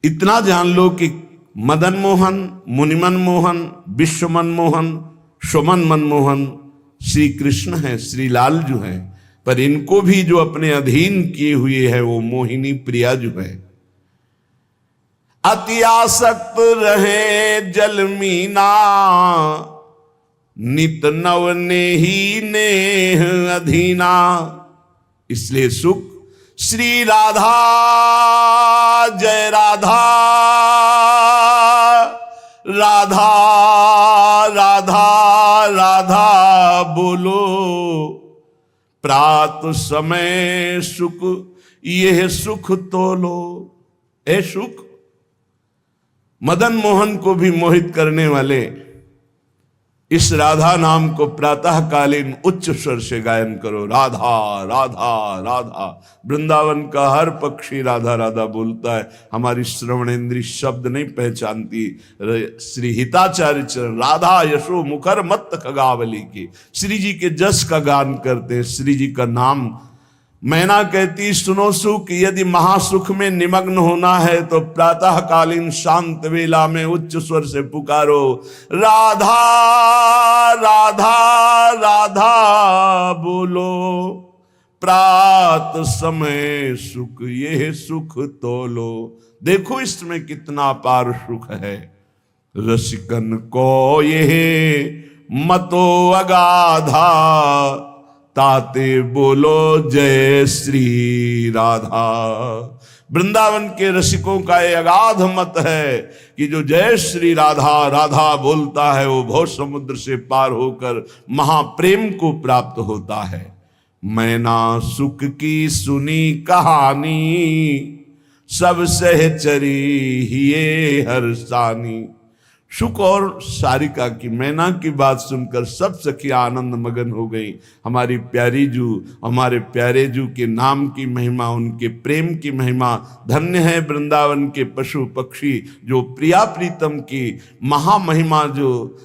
इतना जान लो कि मदन मोहन, मुनिमन मोहन, विश्व मनमोहन, सुमन मनमोहन श्री कृष्ण हैं, श्री लाल जो हैं, पर इनको भी जो अपने अधीन किए हुए है वो मोहिनी प्रिया जो है। अति आसक्त रहे जल मीना, नित नव नेही नेह अधीना। इसलिए सुख श्री राधा जय राधा, राधा राधा राधा बोलो। प्रात समय सुख यह सुख तोलो। ए सुख, मदन मोहन को भी मोहित करने वाले इस राधा नाम को प्रातःकालीन उच्च स्वर से गायन करो। राधा राधा राधा। वृंदावन का हर पक्षी राधा राधा बोलता है, हमारी श्रवणेन्द्रीय शब्द नहीं पहचानती। श्री हिताचार्य चरण राधा यशो मुखर मत खगावली की श्री जी के जस का गान करते हैं, श्री जी का नाम। मैना कहती सुनो सुख, यदि महासुख में निमग्न होना है तो प्रातःकालीन शांत वेला में उच्च स्वर से पुकारो राधा राधा राधा बोलो। प्रात समय सुख यह सुख तोलो। देखो इसमें कितना अपार सुख है। रसिकन को यह मतो अगाधा, ताते बोलो जय श्री राधा। वृंदावन के रसिकों का ये अगाध मत है कि जो जय श्री राधा राधा बोलता है वो भव समुद्र से पार होकर महाप्रेम को प्राप्त होता है। मैना सुख की सुनी कहानी, सब सहचरी हिये हर्षानी। सुख और सारिका की, मैना की बात सुनकर सब सखियां आनंद मगन हो गई। हमारी प्यारी जू, हमारे प्यारे जू के नाम की महिमा, उनके प्रेम की महिमा। धन्य है वृंदावन के पशु पक्षी जो प्रिया प्रीतम की महामहिमा, जो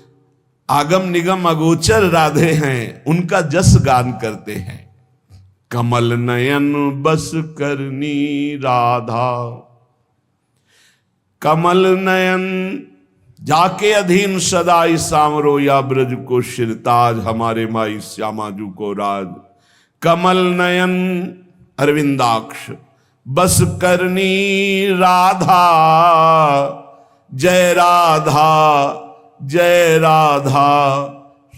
आगम निगम अगोचर राधे हैं, उनका जस गान करते हैं। कमल नयन बस करनी राधा, कमल नयन जाके अधीन सदाई सामरो, या ब्रज को शिरताज हमारे माई श्यामाजू को राज। कमल नयन अरविंदाक्ष बस करनी राधा, जय राधा जय राधा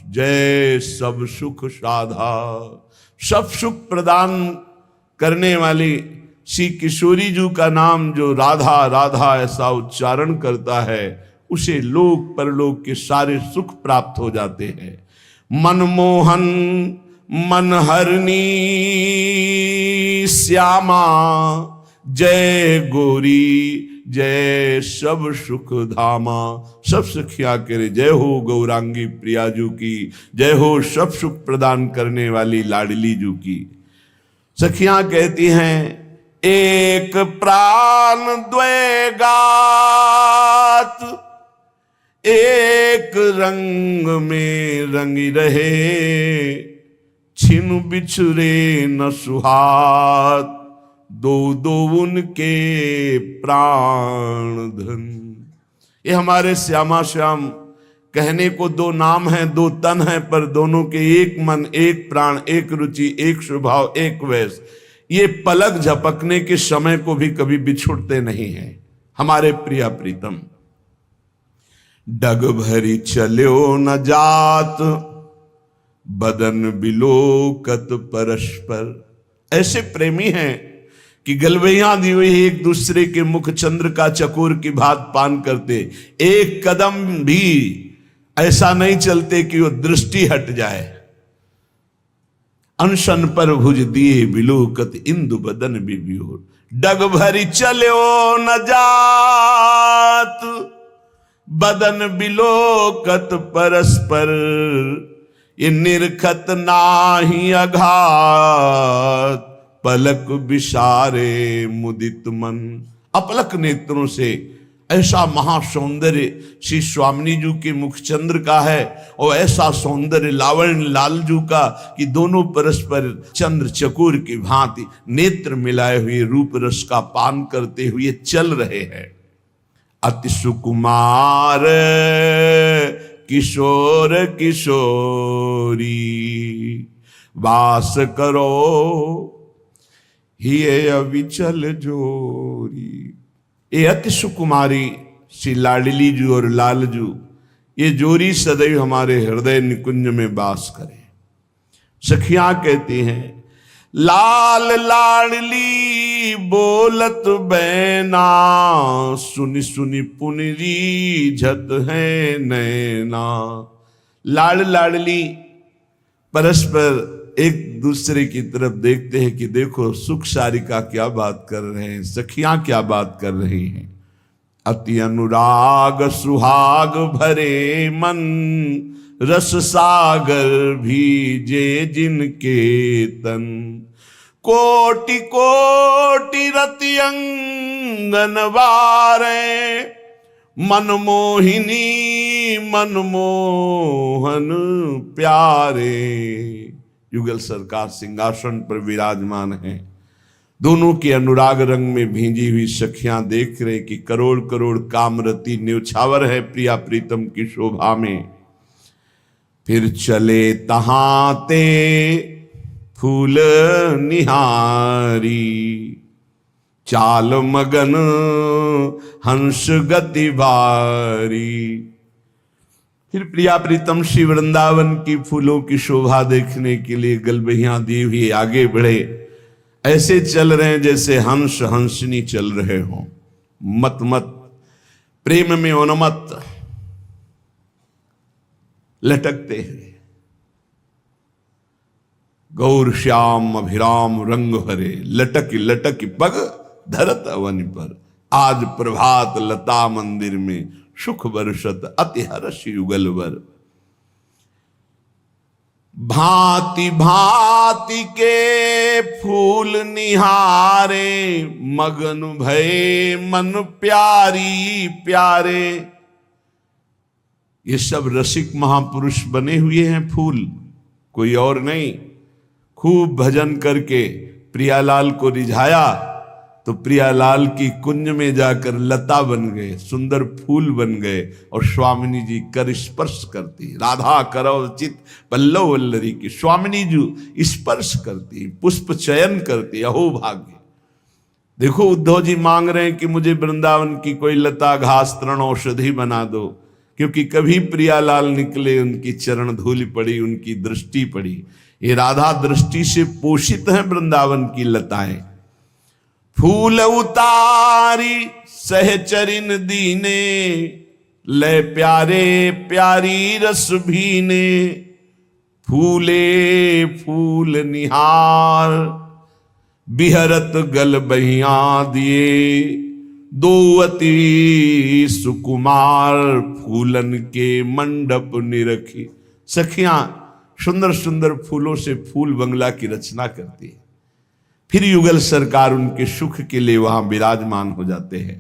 जय सब सुख साधा। सब सुख प्रदान करने वाली श्री किशोरी जू का नाम जो राधा राधा ऐसा उच्चारण करता है, उसे लोक परलोक के सारे सुख प्राप्त हो जाते हैं। मनमोहन मनहरनी श्यामा, जय गोरी जय सब सुख धामा। सब सखिया करे जय हो गौरांगी प्रियाजू की, जय हो सब सुख प्रदान करने वाली लाडली जू की। सखियां कहती हैं एक प्राण द्वय गात, एक रंग में रंगी रहे, छिन बिछुरे न सुहात, दो दो उनके प्राण धन। ये हमारे श्यामा श्याम कहने को दो नाम हैं, दो तन हैं, पर दोनों के एक मन, एक प्राण, एक रुचि, एक स्वभाव, एक वैस। ये पलक झपकने के समय को भी कभी बिछुड़ते नहीं हैं हमारे प्रिया प्रीतम। डग भरी चल्यो न जात, बदन बिलोकत परस्पर। ऐसे प्रेमी हैं कि गलवैया दी हुई एक दूसरे के मुख चंद्र का चकोर की भांति पान करते, एक कदम भी ऐसा नहीं चलते कि वो दृष्टि हट जाए। अनशन पर भुज दिए बिलोकत, इंदु बदन बिबियोर। डग भरी चल्यो न जात, बदन बिलोकत परस्पर, ये निरखत नाही अघात, पलक विसारे मुदित मन। अपलक नेत्रों से ऐसा महासौंदर्य श्री स्वामिनी जी के मुखचंद्र का है, और ऐसा सौंदर्य लावण्य लालजू का कि दोनों परस्पर चंद्र चकोर की भांति नेत्र मिलाए हुए रूप रस का पान करते हुए चल रहे हैं। अति सुकुमार किशोर किशोरी, वास करो ही अविचल जोरी। ये अति सुकुमारी श्री लाडली जू और लालजू, ये जोरी सदैव हमारे हृदय निकुंज में वास करे। सखियां कहती हैं, लाल लाडली बोलत बैना, सुनी सुनी पुनरी झत है नैना। लाड लाडली परस्पर एक दूसरे की तरफ देखते हैं कि देखो सुख सारिका क्या बात कर रहे हैं, सखियां क्या बात कर रही हैं। अति अनुराग सुहाग भरे मन, रस सागर भीजे जिनके तन। कोटि कोटि रति अंगन वारे, मनमोहिनी मनमोहन प्यारे। युगल सरकार सिंहासन पर विराजमान हैं, दोनों के अनुराग रंग में भींजी हुई सखियां देख रहे कि करोड़ करोड़ कामरती न्यौछावर है प्रिया प्रीतम की शोभा में। फिर चले तहां ते फूल निहारी, चाल मगन हंस गति भारी। फिर प्रिया प्रीतम श्री वृंदावन की फूलों की शोभा देखने के लिए गलबहियां दी हुई आगे बढ़े। ऐसे चल रहे हैं जैसे हंस हंसनी चल रहे हों, मत मत प्रेम में उन्मत्त लटकते हैं। गौर श्याम अभिराम रंग हरे, लटक लटक पग धरत अवन पर। आज प्रभात लता मंदिर में सुख बरसत अति हर्ष युगल वर। भांति भांति के फूल निहारे, मगन भये मन प्यारी प्यारे। ये सब रसिक महापुरुष बने हुए हैं फूल, कोई और नहीं। खूब भजन करके प्रियालाल को रिझाया तो प्रियालाल की कुंज में जाकर लता बन गए, सुंदर फूल बन गए। और स्वामिनी जी कर स्पर्श करती, राधा करव चित पल्लव वल्लरी की स्वामिनी जी स्पर्श करती, पुष्प चयन करती। अहो भाग्य! देखो उद्धव जी मांग रहे हैं कि मुझे वृंदावन की कोई लता घास तृण औषधि बना दो, क्योंकि कभी प्रियालाल निकले उनकी चरण धूलि पड़ी, उनकी दृष्टि पड़ी। ये राधा दृष्टि से पोषित है वृंदावन की लताएं। फूल उतारी सहचरिन दीने, ले प्यारे प्यारी रस भीने। फूले फूल निहार, बिहरत गल बहिया दिए। दो अति सुकुमार, फूलन के मंडप निरखी। सखियां सुंदर सुंदर फूलों से फूल बंगला की रचना करती है। फिर युगल सरकार उनके सुख के लिए वहां विराजमान हो जाते हैं।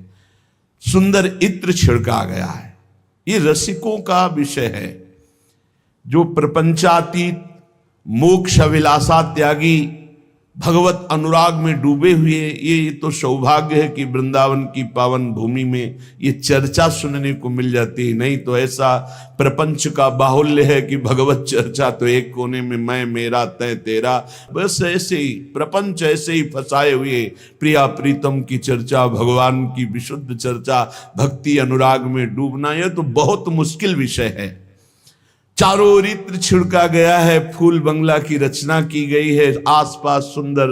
सुंदर इत्र छिड़का गया है। ये रसिकों का विषय है, जो प्रपंचातीत मोक्ष अभिलाषा त्यागी भगवत अनुराग में डूबे हुए। ये तो सौभाग्य है कि वृंदावन की पावन भूमि में ये चर्चा सुनने को मिल जाती है। नहीं तो ऐसा प्रपंच का बाहुल्य है कि भगवत चर्चा तो एक कोने में मैं मेरा तय तेरा, बस ऐसे ही प्रपंच ऐसे ही फंसाए हुए। प्रिया प्रीतम की चर्चा, भगवान की विशुद्ध चर्चा, भक्ति अनुराग में डूबना, यह तो बहुत मुश्किल विषय है। चारों ओर इत्र छिड़का गया है, फूल बंगला की रचना की गई है। आसपास सुंदर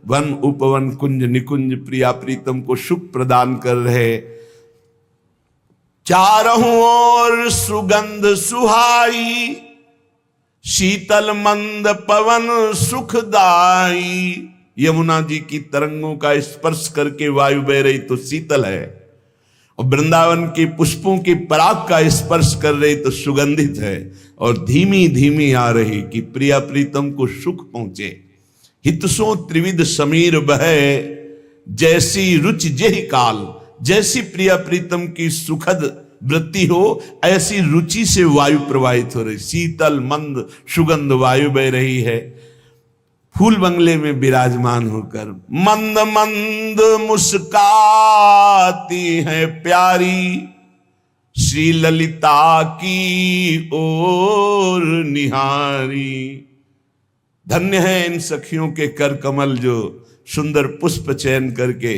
वन उपवन कुंज निकुंज प्रिया प्रीतम को सुख प्रदान कर रहे। चारों ओर सुगंध सुहाई, शीतल मंद पवन सुखदाई। यमुना जी की तरंगों का स्पर्श करके वायु बह रही तो शीतल है, और वृंदावन के पुष्पों की पराग का स्पर्श कर रही तो सुगंधित है। और धीमी धीमी आ रही कि प्रिया प्रीतम को सुख पहुंचे। हितसों त्रिविध समीर बहे, जैसी रुचि जेहि काल। जैसी प्रिया प्रीतम की सुखद वृत्ति हो, ऐसी रुचि से वायु प्रवाहित हो रही, शीतल मंद सुगंध वायु बह रही है। फूल बंगले में विराजमान होकर मंद मंद मुस्काती है प्यारी, श्री ललिता की ओर निहारी। धन्य है इन सखियों के कर कमल जो सुंदर पुष्प चयन करके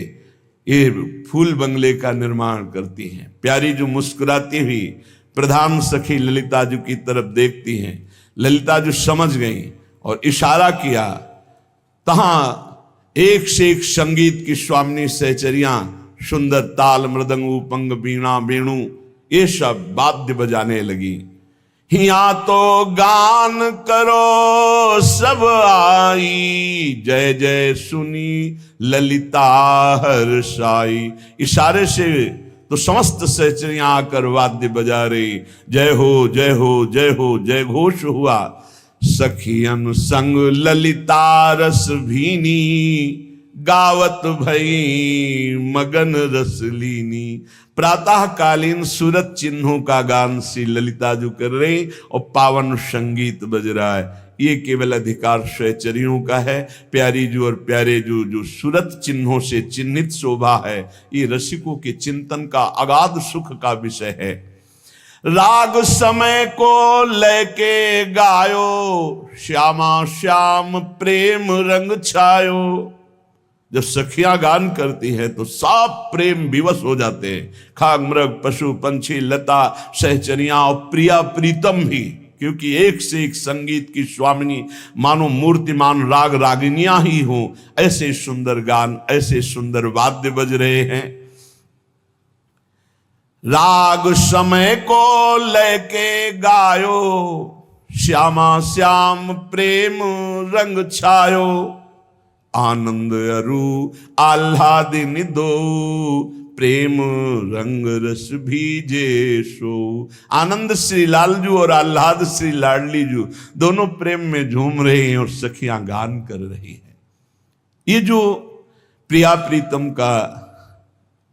ये फूल बंगले का निर्माण करती हैं। प्यारी जो मुस्कुराती हुई प्रधान सखी ललिता जी की तरफ देखती हैं। ललिता जो समझ गई और इशारा किया, तहां एक से एक संगीत की स्वामिनी सहचरियां सुंदर ताल मृदंग उपंग वीणा वेणु ये सब वाद्य बजाने लगी। हिया तो गान करो सब आई, जय जय सुनी ललिता हर्षाई। इशारे से तो समस्त सहचरियां आकर वाद्य बजा रही। जय हो जय हो जय हो जय घोष हुआ। सखियन संग ललिता रस भीनी, गावत भई मगन रसलीनी। प्रातःकालीन सूरत चिन्हों का गान श्री ललिता जो कर रही और पावन संगीत बज रहा है। ये केवल अधिकार सहचरियों का है। प्यारी जो और प्यारे जो सूरत चिन्हों से चिन्हित शोभा है, ये रसिकों के चिंतन का अगाध सुख का विषय है। राग समय को लेके गायो, श्यामा श्याम प्रेम रंग छायो। जब सखियां गान करती हैं तो सब प्रेम विवश हो जाते हैं। खाग मृग पशु पंछी लता सहचरियां और प्रिया प्रीतम भी, क्योंकि एक से एक संगीत की स्वामिनी मानो मूर्तिमान राग रागिनियां ही हों। ऐसे सुंदर गान, ऐसे सुंदर वाद्य बज रहे हैं। राग समय को लेके गायो, श्यामा श्याम प्रेम रंग छायो। आनंद अरु आह्लादिनी दो, प्रेम रंग रस भीजे सो। आनंद श्री लालजू और आह्लाद श्री लाडली जू दोनों प्रेम में झूम रहे हैं और सखियां गान कर रही हैं। ये जो प्रिया प्रीतम का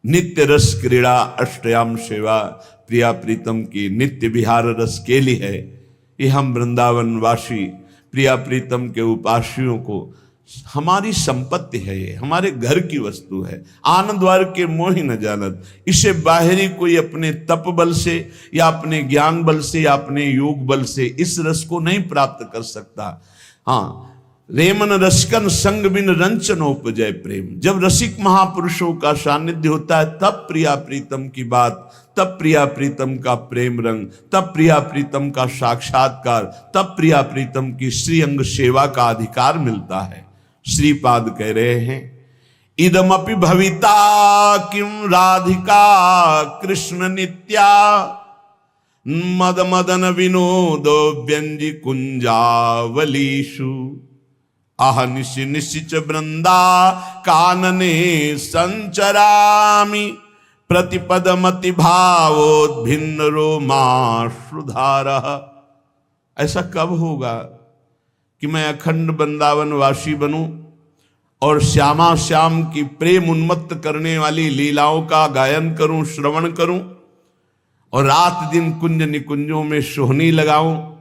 नित्य रस क्रीड़ा अष्टयाम सेवा, प्रिया प्रीतम की नित्य विहार रस केली है, ये हम वृंदावन वासी प्रिया प्रीतम के उपासियों को हमारी संपत्ति है। ये हमारे घर की वस्तु है। आनंद द्वार के मोहि न जानत। इसे बाहरी कोई अपने तप बल से या अपने ज्ञान बल से या अपने योग बल से इस रस को नहीं प्राप्त कर सकता। हाँ, रेमन रसकन संग बिन रंचनोपजय प्रेम। जब रसिक महापुरुषों का सानिध्य होता है तब प्रिया प्रीतम की बात, तब प्रिया प्रीतम का प्रेम रंग, तब प्रिया प्रीतम का साक्षात्कार, तब प्रिया प्रीतम की श्रीअंग सेवा का अधिकार मिलता है। श्रीपाद कह रहे हैं, इदमपि भविता किम राधिका कृष्ण नित्या, मद मदन विनोदो व्यंजि कुंजावलीषु। आह निशि निशिच वृंदा कानने संचरामि, प्रतिपदमति भावोद्भिन्न रोमाश्रुधारः। ऐसा कब होगा कि मैं अखंड वृंदावन वासी बनूं और श्यामा श्याम की प्रेम उन्मत्त करने वाली लीलाओं का गायन करूं, श्रवण करूं और रात दिन कुंज निकुंजों में सोहनी लगाऊं,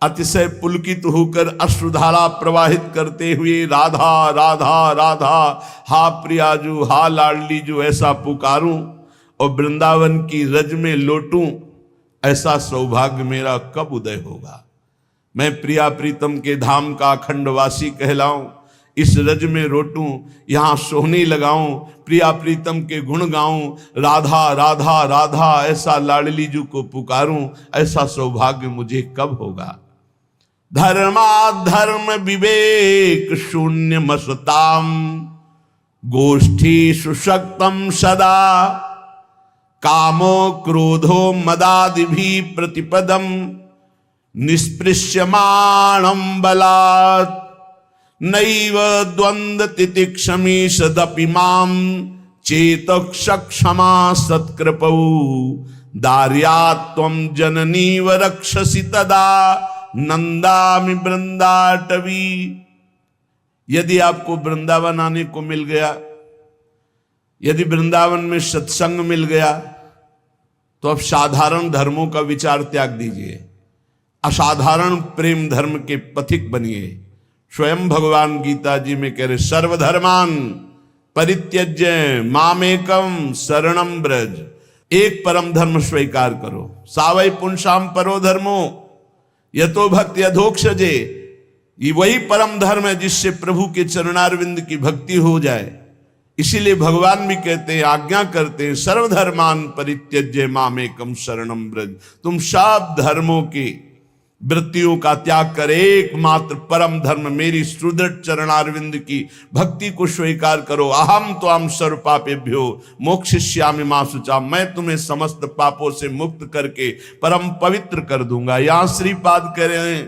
अतिशय पुलकित होकर अश्रुधारा प्रवाहित करते हुए राधा राधा राधा, हा प्रियाजू हा लाडली जू ऐसा पुकारूं और वृंदावन की रज में लोटूं। ऐसा सौभाग्य मेरा कब उदय होगा? मैं प्रिया प्रीतम के धाम का अखंडवासी कहलाऊं, इस रज में रोटूं, यहां सोहनी लगाऊं, प्रिया प्रीतम के गुण गाऊं, राधा राधा राधा ऐसा लाडली जू को पुकारूं। ऐसा सौभाग्य मुझे कब होगा? धर्माधर्म विवेक शून्य मसताम, गोष्ठी सुशक्तम सदा, कामो क्रोधो मदादि भी प्रतिपदम, निष्पृश्यमाणं बलात्, नैव द्वंद्व तितिक्षमीषदपि मां, चेतक्षमा सत्कृपौ, दार्यात्वं जननीव रक्षसि तदा, नंदामि वृंदाटवी। यदि आपको वृंदावन आने को मिल गया, यदि वृंदावन में सत्संग मिल गया, तो अब साधारण धर्मों का विचार त्याग दीजिए, असाधारण प्रेम धर्म के पथिक बनिए। स्वयं भगवान गीता जी में कह रहे सर्वधर्मान परित्यज्य मामेकम शरणम ब्रज। एक परम धर्म स्वीकार करो। सावै पुंसाम परो धर्मो यतो भक्ति अधोक्षजे। ये वही परम धर्म है जिससे प्रभु के चरणारविंद की भक्ति हो जाए। इसीलिए भगवान भी कहते हैं, आज्ञा करते हैं, सर्वधर्मान परित्यज्य मामेकम शरणम ब्रज। तुम सब धर्मों की वृत्तियों का त्याग कर एकमात्र परम धर्म मेरी सुदृढ़ चरणारविंद की भक्ति को स्वीकार करो। अहम तो हम सर्व पापेभ्यो मोक्षयिष्यामि मा शुचा। मैं तुम्हें समस्त पापों से मुक्त करके परम पवित्र कर दूंगा। यहां श्रीपाद कह रहे हैं,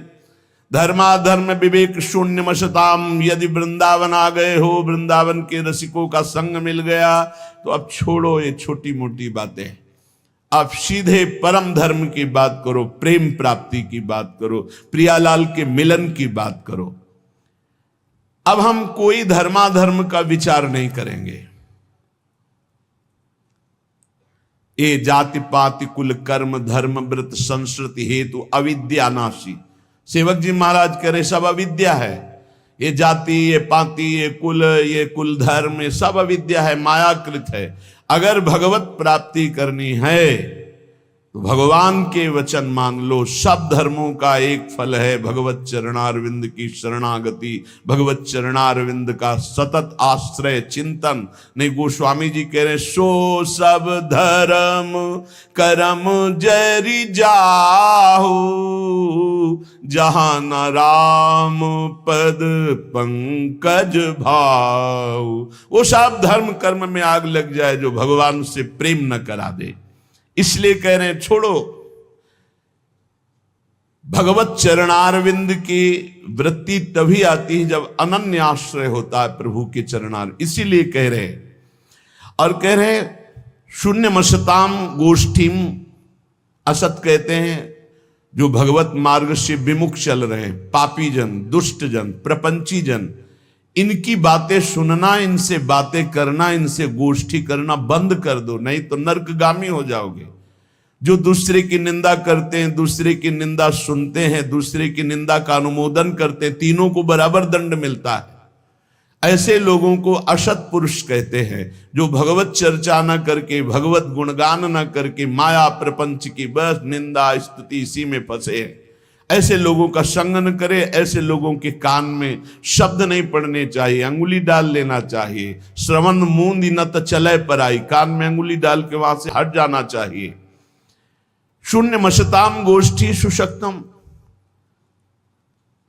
धर्माधर्म विवेक शून्य मशताम। यदि वृंदावन आ गए हो, वृंदावन के रसिकों का संग मिल गया, तो अब छोड़ो ये छोटी मोटी बातें, आप सीधे परम धर्म की बात करो, प्रेम प्राप्ति की बात करो, प्रियालाल के मिलन की बात करो। अब हम कोई धर्माधर्म का विचार नहीं करेंगे। ये जाति पाति कुल कर्म धर्म व्रत संस्कृति हेतु अविद्या नाशी। सेवक जी महाराज कह रहे सब अविद्या है। ये जाति, ये पाति, ये कुल धर्म, ये सब अविद्या है, मायाकृत है। अगर भगवत प्राप्ति करनी है तो भगवान के वचन मान लो। सब धर्मों का एक फल है भगवत चरणारविंद की शरणागति, भगवत चरणारविंद का सतत आश्रय चिंतन। नहीं, गोस्वामी जी कह रहे सो सब धर्म करम जरि जाहु, जहां न राम पद पंकज भाव। वो सब धर्म कर्म में आग लग जाए जो भगवान से प्रेम न करा दे। इसलिए कह रहे हैं छोड़ो। भगवत चरणारविंद की वृत्ति तभी आती है जब अनन्य आश्रय होता है प्रभु के चरणार। इसीलिए कह रहे हैं, और कह रहे हैं शून्य मशताम गोष्ठीम। असत कहते हैं जो भगवत मार्ग से विमुख चल रहे हैं, पापी जन, दुष्ट जन, प्रपंची जन, इनकी बातें सुनना, इनसे बातें करना, इनसे गोष्ठी करना बंद कर दो, नहीं तो नरकगामी हो जाओगे। जो दूसरे की निंदा करते हैं, दूसरे की निंदा सुनते हैं, दूसरे की निंदा का अनुमोदन करते हैं, तीनों को बराबर दंड मिलता है। ऐसे लोगों को असत पुरुष कहते हैं, जो भगवत चर्चा न करके, भगवत गुणगान न करके, माया प्रपंच की बस निंदा स्तुति इसी में फंसे हैं। ऐसे लोगों का संग न करे। ऐसे लोगों के कान में शब्द नहीं पड़ने चाहिए, अंगुली डाल लेना चाहिए। श्रवण मूंद न तो चले पर आई, कान में अंगुली डाल के वहां से हट जाना चाहिए। शून्य मशताम गोष्ठी सुशक्तम।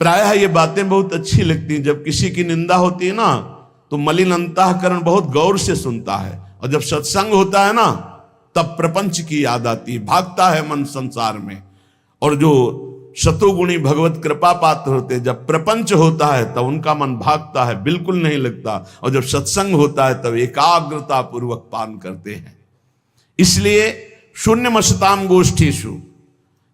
प्रायः ये बातें बहुत अच्छी लगती हैं। जब किसी की निंदा होती है ना, तो मलिन अंतःकरण बहुत गौर से सुनता है, और जब सत्संग होता है ना, तब प्रपंच की याद आती है, भागता है मन संसार में। और जो शतुगुणी भगवत कृपा पात्र होते हैं, जब प्रपंच होता है तब उनका मन भागता है, बिल्कुल नहीं लगता। और जब सत्संग होता है तब एकाग्रता पूर्वक पान करते हैं। इसलिए शून्य मशताम गोष्ठीषु।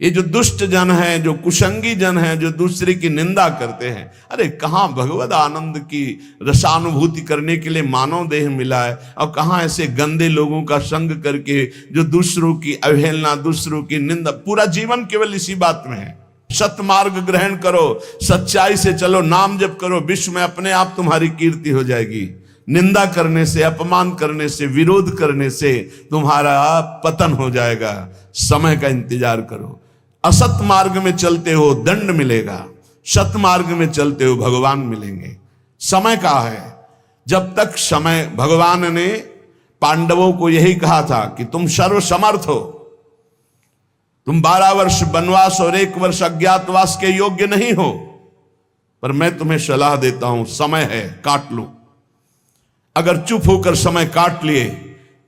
ये जो दुष्ट जन है, जो कुसंगी जन है, जो दूसरे की निंदा करते हैं, अरे कहाँ भगवत आनंद की रसानुभूति करने के लिए मानव देह मिला है, और कहाँ ऐसे गंदे लोगों का संग करके जो दूसरों की अवहेलना, दूसरों की निंदा, पूरा जीवन केवल इसी बात में है। सतमार्ग ग्रहण करो, सच्चाई से चलो, नाम जप करो, विश्व में अपने आप तुम्हारी कीर्ति हो जाएगी। निंदा करने से, अपमान करने से, विरोध करने से तुम्हारा पतन हो जाएगा। समय का इंतजार करो। असत मार्ग में चलते हो दंड मिलेगा, सत मार्ग में चलते हो भगवान मिलेंगे। समय का है। जब तक समय, भगवान ने पांडवों को यही कहा था कि तुम सर्वसमर्थ हो, तुम 12 वर्ष वनवास और 1 वर्ष अज्ञातवास के योग्य नहीं हो, पर मैं तुम्हें सलाह देता हूं, समय है, काट लो। अगर चुप होकर समय काट लिए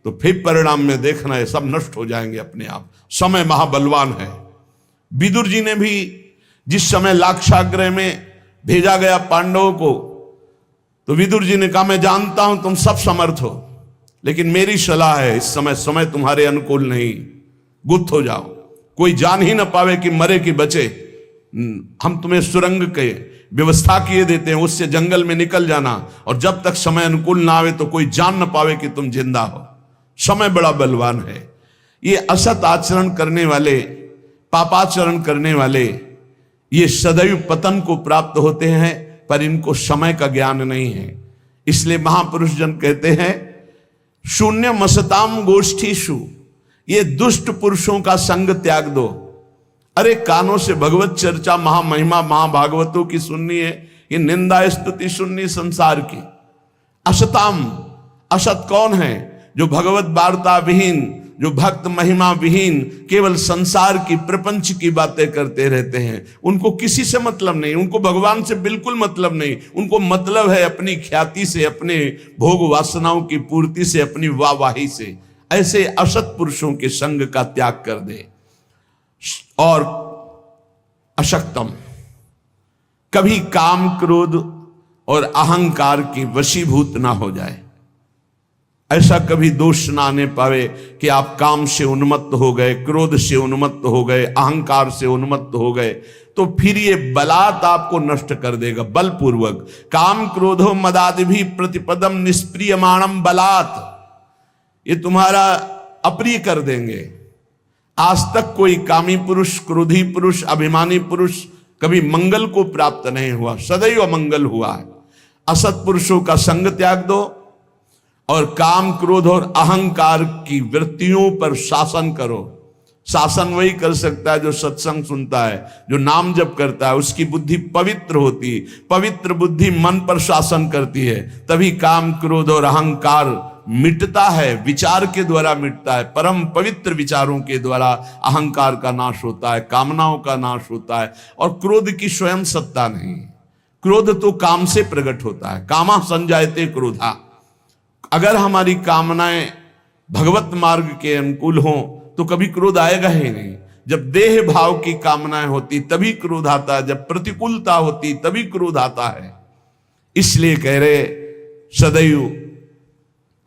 तो फिर परिणाम में देखना है, सब नष्ट हो जाएंगे अपने आप। समय महाबलवान है। विदुर जी ने भी जिस समय लाक्षागृह में भेजा गया पांडवों को, तो विदुर जी ने कहा मैं जानता हूं तुम सब समर्थ हो, लेकिन मेरी सलाह है, इस समय तुम्हारे अनुकूल नहीं, गुप्त हो जाओ, कोई जान ही ना पावे कि मरे कि बचे। हम तुम्हें सुरंग के व्यवस्था किए देते हैं, उससे जंगल में निकल जाना, और जब तक समय अनुकूल ना आवे तो कोई जान न पावे कि तुम जिंदा हो। समय बड़ा बलवान है। ये असत आचरण करने वाले, पापाचरण करने वाले, ये सदैव पतन को प्राप्त होते हैं। पर इनको समय का ज्ञान नहीं है। इसलिए महापुरुष जन कहते हैं शून्य मसताम गोष्ठीषु, ये दुष्ट पुरुषों का संग त्याग दो। अरे कानों से भगवत चर्चा महामहिमा महाभागवतों की सुननी है, ये निंदा स्तुति सुननी संसार की। असताम, असत कौन है? जो भगवत वार्ता विहीन, जो भक्त महिमा विहीन केवल संसार की प्रपंच की बातें करते रहते हैं। उनको किसी से मतलब नहीं, उनको भगवान से बिल्कुल मतलब नहीं। उनको मतलब है अपनी ख्याति से, अपने भोग वासनाओं की पूर्ति से, अपनी वाहवाही से। ऐसे असत पुरुषों के संग का त्याग कर दे। और अशक्तम, कभी काम क्रोध और अहंकार की वशीभूत ना हो जाए। ऐसा कभी दोष ना आने पावे कि आप काम से उन्मत्त हो गए, क्रोध से उन्मत्त हो गए, अहंकार से उन्मत्त हो गए, तो फिर ये बलात् आपको नष्ट कर देगा। बलपूर्वक काम क्रोधो मदादि भी प्रतिपदम निष्प्रियमाणम बलात्, ये तुम्हारा अप्रिय कर देंगे। आज तक कोई कामी पुरुष, क्रोधी पुरुष, अभिमानी पुरुष कभी मंगल को प्राप्त नहीं हुआ, सदैव अमंगल हुआ है। असत पुरुषों का संग त्याग दो और काम क्रोध और अहंकार की वृत्तियों पर शासन करो। शासन वही कर सकता है जो सत्संग सुनता है, जो नाम जप करता है, उसकी बुद्धि पवित्र होती है। पवित्र बुद्धि मन पर शासन करती है, तभी काम क्रोध और अहंकार मिटता है। विचार के द्वारा मिटता है, परम पवित्र विचारों के द्वारा अहंकार का नाश होता है, कामनाओं का नाश होता है। और क्रोध की स्वयं सत्ता नहीं, क्रोध तो काम से प्रकट होता है। कामा संजायते क्रोधा। अगर हमारी कामनाएं भगवत मार्ग के अनुकूल हों तो कभी क्रोध आएगा ही नहीं। जब देह भाव की कामनाएं होती तभी क्रोध आता है, जब प्रतिकूलता होती तभी क्रोध आता है। इसलिए कह रहे सदैव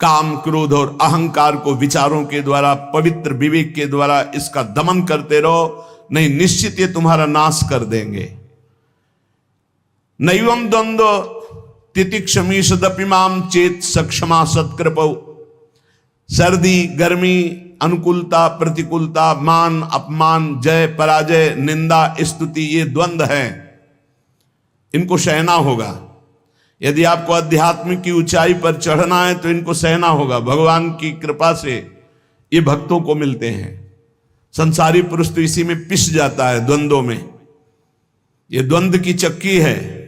काम क्रोध और अहंकार को विचारों के द्वारा, पवित्र विवेक के द्वारा इसका दमन करते रहो, नहीं निश्चित ये तुम्हारा नाश कर देंगे। नैवम द्वंद्व तितिक्षमी सदपिमाम चेत सक्षमा सत्कृपौ। सर्दी गर्मी, अनुकूलता प्रतिकूलता, मान अपमान, जय पराजय, निंदा स्तुति, ये द्वंद्व हैं, इनको सहना होगा। यदि आपको अध्यात्म की ऊंचाई पर चढ़ना है तो इनको सहना होगा। भगवान की कृपा से ये भक्तों को मिलते हैं। संसारी पुरुष तो इसी में पिस जाता है, द्वंद्वों में। ये द्वंद्व की चक्की है,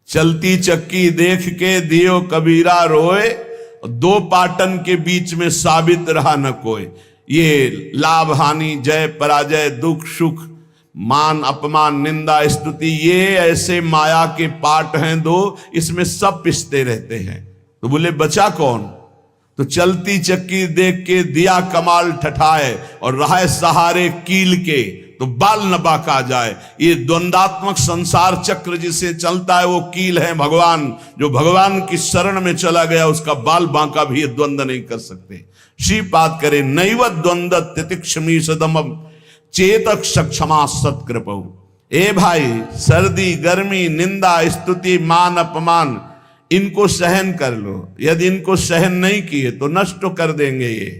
चलती चक्की देख के दियो कबीरा रोए, दो पाटन के बीच में साबित रहा न कोई। ये लाभ हानि, जय पराजय, दुख सुख, मान अपमान, निंदा स्तुति, ये ऐसे माया के पाट हैं दो, इसमें सब पिसते रहते हैं। तो बोले बचा कौन? तो चलती चक्की देख के दिया कमाल ठठाए और रहा सहारे कील के, तो बाल न बाका जाए। ये द्वंदात्मक संसार चक्र जिसे चलता है वो कील है भगवान। जो भगवान की शरण में चला गया उसका बाल बांका भी ये द्वंद नहीं कर सकते। श्रीपाद करे नैव द्वंद तितिक्षमी सदम चेतक सक्षमा सत्कृपौ। ए भाई, सर्दी गर्मी, निंदा स्तुति, मान अपमान, इनको सहन कर लो। यदि इनको सहन नहीं किए तो नष्ट कर देंगे। ये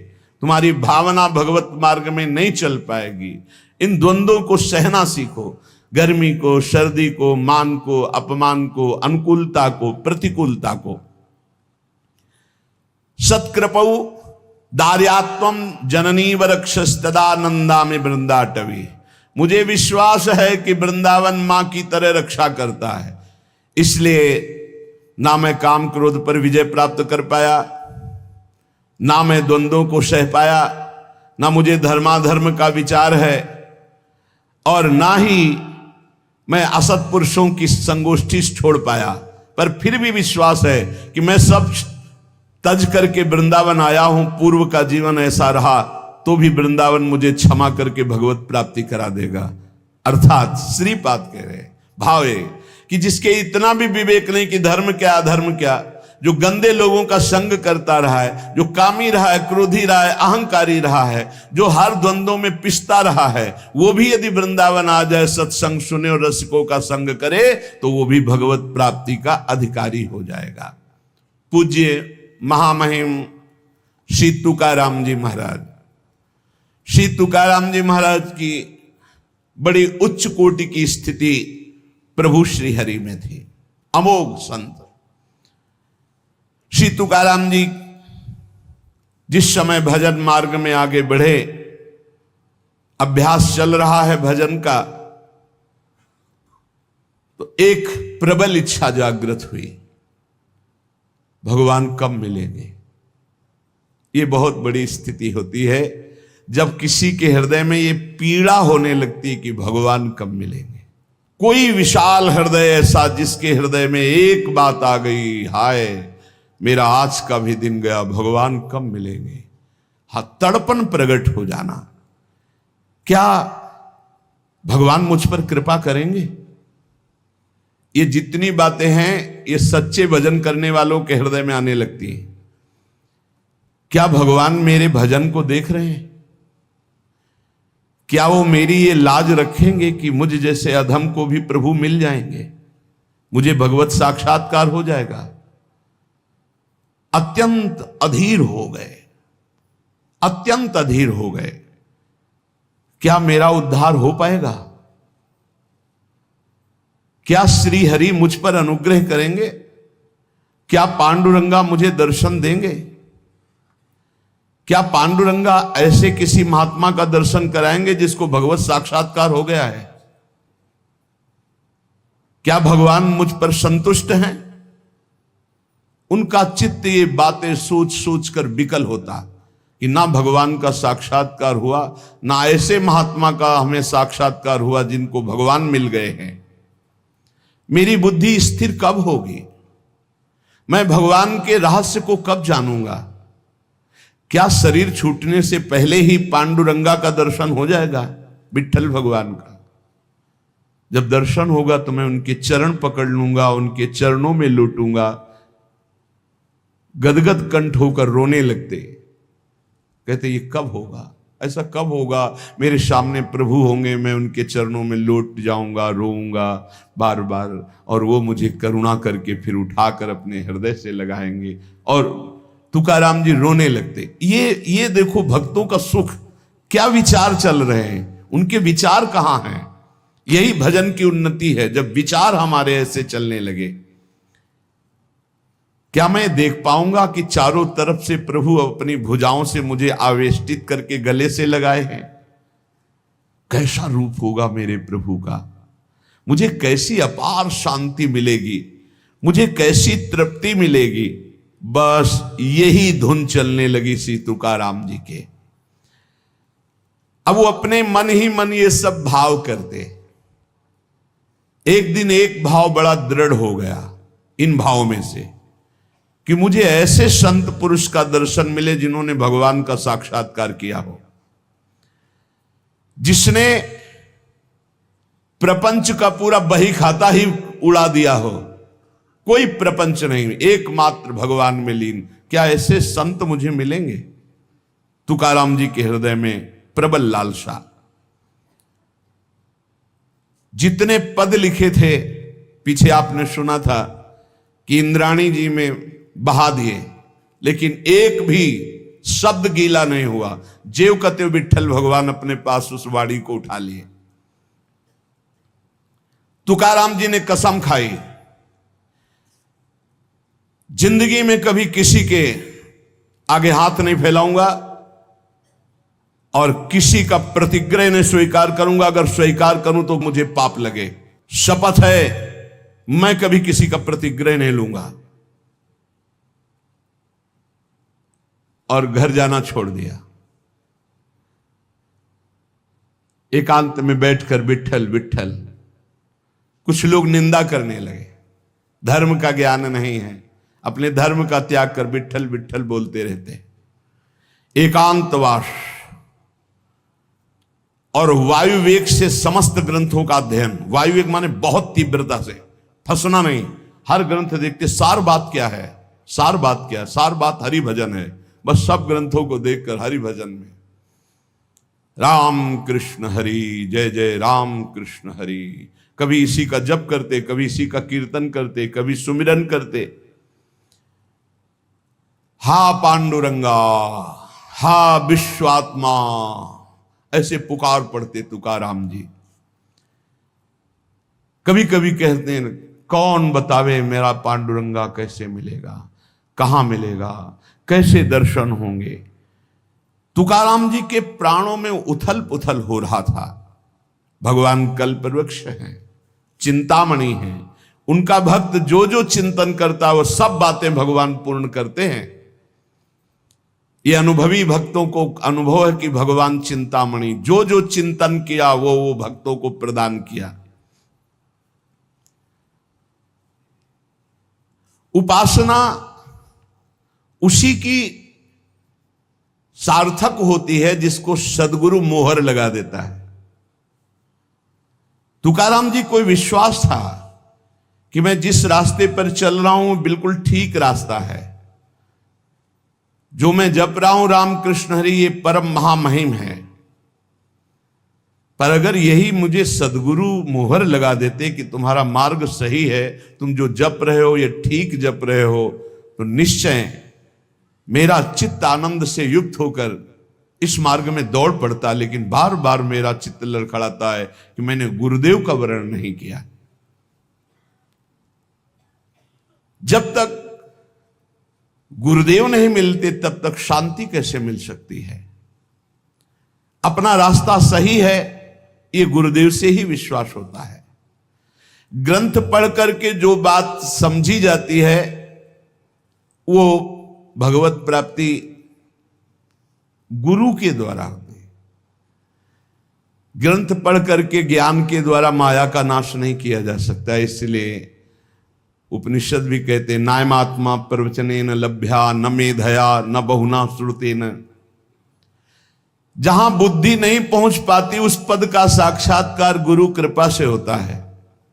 तुम्हारी भावना भगवत मार्ग में नहीं चल पाएगी। इन द्वंद्वों को सहना सीखो, गर्मी को, सर्दी को, मान को, अपमान को, अनुकूलता को, प्रतिकूलता को। सत्कृपौ दार्यात्वम जननी वरक्षस्तदानंदा में वृंदाटवी। मुझे विश्वास है कि वृंदावन मां की तरह रक्षा करता है, इसलिए ना मैं काम क्रोध पर विजय प्राप्त कर पाया, ना मैं द्वंद्वों को सह पाया, ना मुझे धर्माधर्म का विचार है, और ना ही मैं असत पुरुषों की संगोष्ठी छोड़ पाया। पर फिर भी विश्वास है कि मैं सब तज करके वृंदावन आया हूं। पूर्व का जीवन ऐसा रहा तो भी वृंदावन मुझे क्षमा करके भगवत प्राप्ति करा देगा। अर्थात श्रीपाद कह रहे भाव है कि जिसके इतना भी विवेक नहीं कि धर्म क्या अधर्म क्या, जो गंदे लोगों का संग करता रहा है, जो कामी रहा है, क्रोधी रहा है, अहंकारी रहा है, जो हर द्वंद्वों में पिसता रहा है, वो भी यदि वृंदावन आ जाए, सत्संग सुने और रसिकों का संग करे तो वो भी भगवत प्राप्ति का अधिकारी हो जाएगा। पूज्य महामहिम श्री तुकाराम जी महाराज, श्री तुकाराम जी महाराज की बड़ी उच्च कोटि की स्थिति प्रभु श्री हरि में थी। अमोघ संत। श्री तुकाराम जी जिस समय भजन मार्ग में आगे बढ़े, अभ्यास चल रहा है भजन का, तो एक प्रबल इच्छा जागृत हुई, भगवान कब मिलेंगे। ये बहुत बड़ी स्थिति होती है जब किसी के हृदय में ये पीड़ा होने लगती है कि भगवान कब मिलेंगे। कोई विशाल हृदय ऐसा जिसके हृदय में एक बात आ गई, हाय मेरा आज का भी दिन गया, भगवान कब मिलेंगे। हाँ, तड़पन प्रकट हो जाना, क्या भगवान मुझ पर कृपा करेंगे। ये जितनी बातें हैं ये सच्चे भजन करने वालों के हृदय में आने लगती हैं। क्या भगवान मेरे भजन को देख रहे हैं? क्या वो मेरी ये लाज रखेंगे कि मुझ जैसे अधम को भी प्रभु मिल जाएंगे, मुझे भगवत साक्षात्कार हो जाएगा। अत्यंत अधीर हो गए, अत्यंत अधीर हो गए। क्या मेरा उद्धार हो पाएगा? क्या श्री हरि मुझ पर अनुग्रह करेंगे? क्या पांडुरंगा मुझे दर्शन देंगे? क्या पांडुरंगा ऐसे किसी महात्मा का दर्शन कराएंगे जिसको भगवत साक्षात्कार हो गया है? क्या भगवान मुझ पर संतुष्ट हैं? उनका चित्त ये बातें सोच सोच कर विकल होता कि ना भगवान का साक्षात्कार हुआ, ना ऐसे महात्मा का हमें साक्षात्कार हुआ जिनको भगवान मिल गए हैं। मेरी बुद्धि स्थिर कब होगी? मैं भगवान के रहस्य को कब जानूंगा? क्या शरीर छूटने से पहले ही पांडुरंगा का दर्शन हो जाएगा, विठ्ठल भगवान का? जब दर्शन होगा तो मैं उनके चरण पकड़ लूंगा, उनके चरणों में लौटूंगा, गदगद कंठ होकर रोने लगते। कहते ये कब होगा? ऐसा कब होगा? मेरे सामने प्रभु होंगे, मैं उनके चरणों में लौट जाऊंगा, रोऊंगा बार बार, और वो मुझे करुणा करके फिर उठाकर अपने हृदय से लगाएंगे। और तुकाराम जी रोने लगते। ये देखो भक्तों का सुख, क्या विचार चल रहे हैं, उनके विचार कहां हैं। यही भजन की उन्नति है, जब विचार हमारे ऐसे चलने लगे। क्या मैं देख पाऊंगा कि चारों तरफ से प्रभु अपनी भुजाओं से मुझे आवेष्टित करके गले से लगाए हैं? कैसा रूप होगा मेरे प्रभु का, मुझे कैसी अपार शांति मिलेगी, मुझे कैसी तृप्ति मिलेगी। बस यही धुन चलने लगी श्री तुकाराम जी के। अब वो अपने मन ही मन ये सब भाव करते। एक दिन एक भाव बड़ा दृढ़ हो गया इन भावों में से कि मुझे ऐसे संत पुरुष का दर्शन मिले जिन्होंने भगवान का साक्षात्कार किया हो, जिसने प्रपंच का पूरा बही खाता ही उड़ा दिया हो, कोई प्रपंच नहीं, एकमात्र भगवान में लीन। क्या ऐसे संत मुझे मिलेंगे? तुकाराम जी के हृदय में प्रबल लालसा। जितने पद लिखे थे, पीछे आपने सुना था कि इंद्राणी जी में बहा दिए, लेकिन एक भी शब्द गीला नहीं हुआ। जेव कते विठ्ठल भगवान अपने पास उस वाणी को उठा लिए। तुकाराम जी ने कसम खाई, जिंदगी में कभी किसी के आगे हाथ नहीं फैलाऊंगा और किसी का प्रतिग्रह नहीं स्वीकार करूंगा। अगर स्वीकार करूं तो मुझे पाप लगे। शपथ है, मैं कभी किसी का प्रतिग्रह नहीं लूंगा। और घर जाना छोड़ दिया। एकांत में बैठकर विठ्ठल विठ्ठल। कुछ लोग निंदा करने लगे, धर्म का ज्ञान नहीं है, अपने धर्म का त्याग कर विठ्ठल विठ्ठल बोलते रहते। एकांतवास और वायु वेग से समस्त ग्रंथों का अध्ययन। वायु वेग माने बहुत तीव्रता से, फंसना नहीं। हर ग्रंथ देखते सार बात क्या है, सार बात क्या है, सार बात हरि भजन है। बस सब ग्रंथों को देखकर हरि भजन में राम कृष्ण हरि, जय जय राम कृष्ण हरि। कभी इसी का जप करते, कभी इसी का कीर्तन करते, कभी सुमिरन करते। हा पांडुरंगा, हा विश्वात्मा, ऐसे पुकार पड़ते तुकाराम जी। कभी कभी कहते हैं, कौन बतावे मेरा पांडुरंगा कैसे मिलेगा, कहां मिलेगा, कैसे दर्शन होंगे। तुकाराम जी के प्राणों में उथल पुथल हो रहा था। भगवान कल्पवृक्ष हैं, चिंतामणि हैं, उनका भक्त जो जो चिंतन करता है वो सब बातें भगवान पूर्ण करते हैं। ये अनुभवी भक्तों को अनुभव है कि भगवान चिंतामणि जो जो चिंतन किया वो भक्तों को प्रदान किया। उपासना उसी की सार्थक होती है जिसको सदगुरु मोहर लगा देता है। तुकाराम जी को विश्वास था कि मैं जिस रास्ते पर चल रहा हूं बिल्कुल ठीक रास्ता है, जो मैं जप रहा हूं रामकृष्ण हरि ये परम महामहिम है। पर अगर यही मुझे सदगुरु मोहर लगा देते कि तुम्हारा मार्ग सही है, तुम जो जप रहे हो ये ठीक जप रहे हो, तो निश्चय मेरा चित्त आनंद से युक्त होकर इस मार्ग में दौड़ पड़ता। लेकिन बार बार मेरा चित्त लड़खड़ाता है कि मैंने गुरुदेव का वर्ण नहीं किया। जब तक गुरुदेव नहीं मिलते तब तक शांति कैसे मिल सकती है। अपना रास्ता सही है ये गुरुदेव से ही विश्वास होता है। ग्रंथ पढ़ करके जो बात समझी जाती है वो भगवत प्राप्ति गुरु के द्वारा होती है। ग्रंथ पढ़ करके ज्ञान के द्वारा माया का नाश नहीं किया जा सकता। इसलिए उपनिषद भी कहते नायमात्मा प्रवचनेन लभ्या न मेधया न बहुना श्रुतेन। जहां बुद्धि नहीं पहुंच पाती उस पद का साक्षात्कार गुरु कृपा से होता है,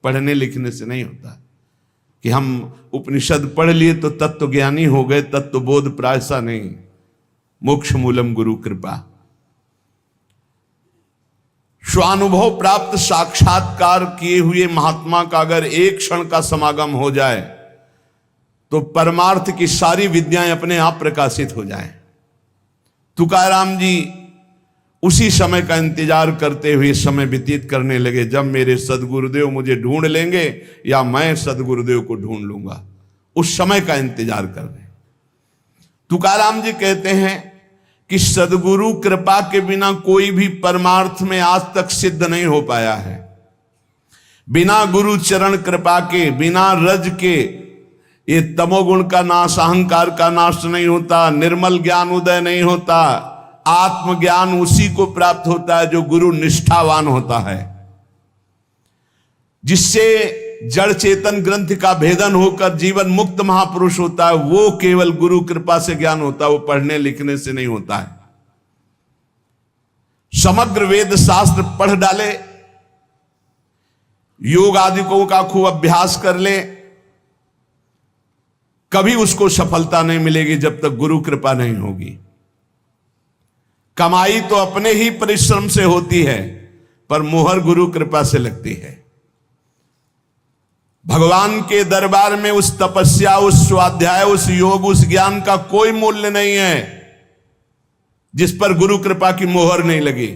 पढ़ने लिखने से नहीं होता। कि हम उपनिषद पढ़ लिए तो तत्व ज्ञानी हो गए, तत्व बोध प्रायसा नहीं। मोक्ष मूलम गुरु कृपा। स्वानुभव प्राप्त साक्षात्कार किए हुए महात्मा का अगर एक क्षण का समागम हो जाए तो परमार्थ की सारी विद्याएं अपने आप प्रकाशित हो जाएं। तुकाराम जी उसी समय का इंतजार करते हुए समय व्यतीत करने लगे जब मेरे सदगुरुदेव मुझे ढूंढ लेंगे या मैं सदगुरुदेव को ढूंढ लूंगा। उस समय का इंतजार कर रहे। तुकाराम जी कहते हैं कि सदगुरु कृपा के बिना कोई भी परमार्थ में आज तक सिद्ध नहीं हो पाया है। बिना गुरु चरण कृपा के, बिना रज के ये तमोगुण का नाश, अहंकार का नाश नहीं होता, निर्मल ज्ञान उदय नहीं होता। आत्मज्ञान उसी को प्राप्त होता है जो गुरु निष्ठावान होता है, जिससे जड़ चेतन ग्रंथ का भेदन होकर जीवन मुक्त महापुरुष होता है। वो केवल गुरु कृपा से ज्ञान होता है, वो पढ़ने लिखने से नहीं होता है। समग्र वेद शास्त्र पढ़ डाले, योग आदिकों का खूब अभ्यास कर ले, कभी उसको सफलता नहीं मिलेगी जब तक गुरु कृपा नहीं होगी। कमाई तो अपने ही परिश्रम से होती है पर मोहर गुरु कृपा से लगती है। भगवान के दरबार में उस तपस्या, उस स्वाध्याय, उस योग, उस ज्ञान का कोई मूल्य नहीं है जिस पर गुरु कृपा की मोहर नहीं लगी।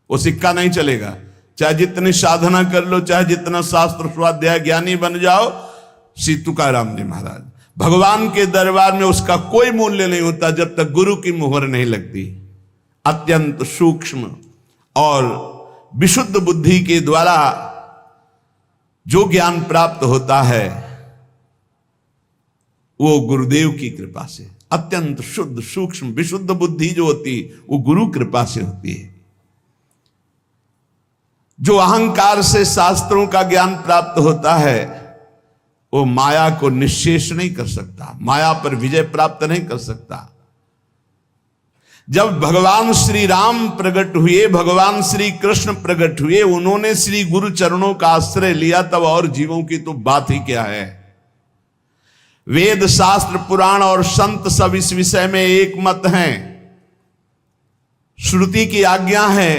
वो सिक्का नहीं चलेगा। चाहे जितनी साधना कर लो, चाहे जितना शास्त्र स्वाध्याय ज्ञानी बन जाओ। श्री तुकाराम जी महाराज, भगवान के दरबार में उसका कोई मूल्य नहीं होता जब तक गुरु की मोहर नहीं लगती। अत्यंत सूक्ष्म और विशुद्ध बुद्धि के द्वारा जो ज्ञान प्राप्त होता है वो गुरुदेव की कृपा से, अत्यंत शुद्ध सूक्ष्म विशुद्ध बुद्धि जो होती वो गुरु कृपा से होती है। जो अहंकार से शास्त्रों का ज्ञान प्राप्त होता है वो माया को निश्शेष नहीं कर सकता, माया पर विजय प्राप्त नहीं कर सकता। जब भगवान श्री राम प्रकट हुए, भगवान श्री कृष्ण प्रकट हुए, उन्होंने श्री गुरु चरणों का आश्रय लिया, तब और जीवों की तो बात ही क्या है। वेद शास्त्र पुराण और संत सब इस विषय में एक मत हैं। श्रुति की आज्ञा है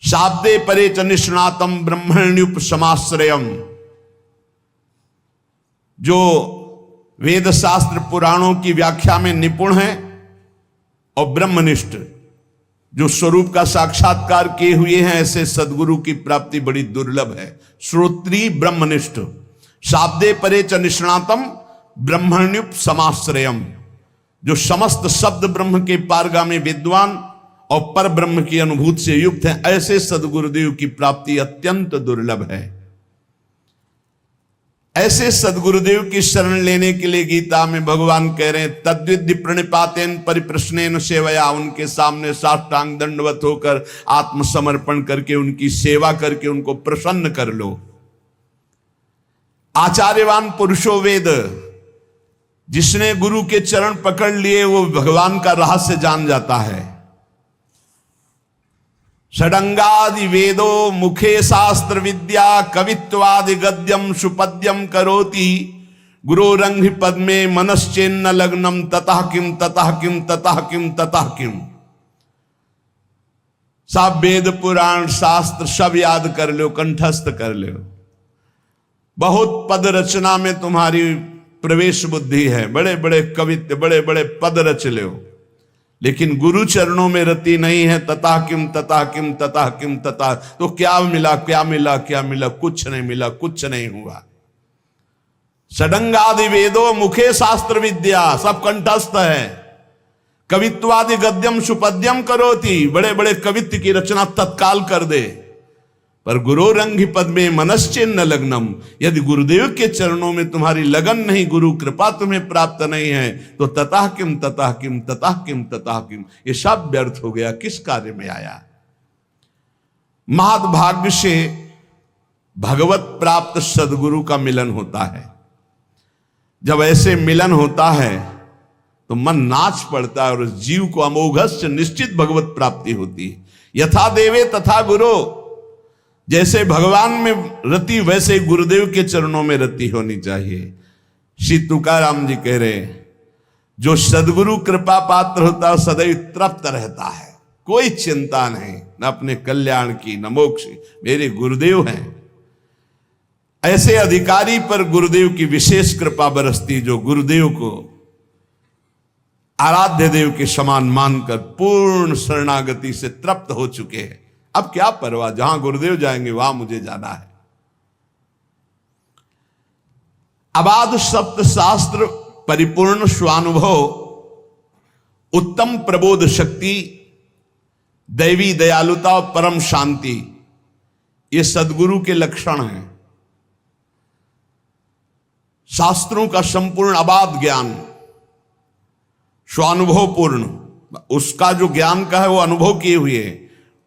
शाब्दे परे च निष्णातम ब्रह्मण्युपसमाश्रयम। जो वेद शास्त्र पुराणों की व्याख्या में निपुण है और ब्रह्मनिष्ठ, जो स्वरूप का साक्षात्कार किए हुए हैं, ऐसे सदगुरु की प्राप्ति बड़ी दुर्लभ है। श्रोत्री ब्रह्मनिष्ठ शाब्दे परे च निष्णातम ब्रह्मण्युप समाश्रयम, जो समस्त शब्द ब्रह्म के पारगामी विद्वान और पर ब्रह्म की अनुभूति से युक्त है, ऐसे सदगुरुदेव की प्राप्ति अत्यंत दुर्लभ है। ऐसे सदगुरुदेव की शरण लेने के लिए गीता में भगवान कह रहे हैं, तद्विद्धि प्रणिपातेन परिप्रश्नेन सेवया, उनके सामने साष्टांग दंडवत होकर आत्मसमर्पण करके उनकी सेवा करके उनको प्रसन्न कर लो। आचार्यवान पुरुषो वेद, जिसने गुरु के चरण पकड़ लिए वो भगवान का रहस्य जान जाता है। षडंगादि वेदो मुखे शास्त्र विद्या कवित्वादि गद्यम सुपद्यम करोति, गुरोरंघ्रि पद्मे मनश्चेन्न लग्नम ततः किम ततः किम ततः किम ततः किम। सब वेद पुराण शास्त्र सब याद कर लो, कंठस्थ कर लो। बहुत पद रचना में तुम्हारी प्रवेश बुद्धि है, बड़े बड़े कवित्व बड़े बड़े पद रच लो, लेकिन गुरु चरणों में रति नहीं है। तथा किम तथा किम तथा किम तथा, तो क्या मिला क्या मिला क्या मिला, कुछ नहीं मिला, कुछ नहीं हुआ। षडंगादि वेदो मुखे शास्त्र विद्या, सब कंठस्थ है। कवित्वादि गद्यम सुपद्यम करोति, बड़े बड़े कवित्व की रचना तत्काल कर दे, पर गुरोरंघ्रि पद में मनश्चिन्न लग्नम, यदि गुरुदेव के चरणों में तुम्हारी लगन नहीं, गुरु कृपा तुम्हें प्राप्त नहीं है, तो ततः किम ततः किम ततः किम ततः किम, ये सब व्यर्थ हो गया, किस कार्य में आया। महद्भाग्य से भगवत प्राप्त सदगुरु का मिलन होता है। जब ऐसे मिलन होता है तो मन नाच पड़ता है और जीव को अमोघस्य निश्चित भगवत प्राप्ति होती है। यथा देवे तथा गुरु, जैसे भगवान में रति वैसे गुरुदेव के चरणों में रति होनी चाहिए। श्री तुकाराम जी कह रहे, जो सदगुरु कृपा पात्र होता है सदैव तृप्त रहता है, कोई चिंता नहीं, न अपने कल्याण की न मोक्ष, मेरे गुरुदेव हैं। ऐसे अधिकारी पर गुरुदेव की विशेष कृपा बरसती, जो गुरुदेव को आराध्य देव के समान मानकर पूर्ण शरणागति से तृप्त हो चुके हैं। अब क्या परवाह, जहां गुरुदेव जाएंगे वहां मुझे जाना है। अबाध सप्त शास्त्र परिपूर्ण स्वानुभव, उत्तम प्रबोध शक्ति, दैवी दयालुता और परम शांति, ये सदगुरु के लक्षण हैं। शास्त्रों का संपूर्ण अबाध ज्ञान, स्वानुभव पूर्ण, उसका जो ज्ञान का है वो अनुभव किए हुए है।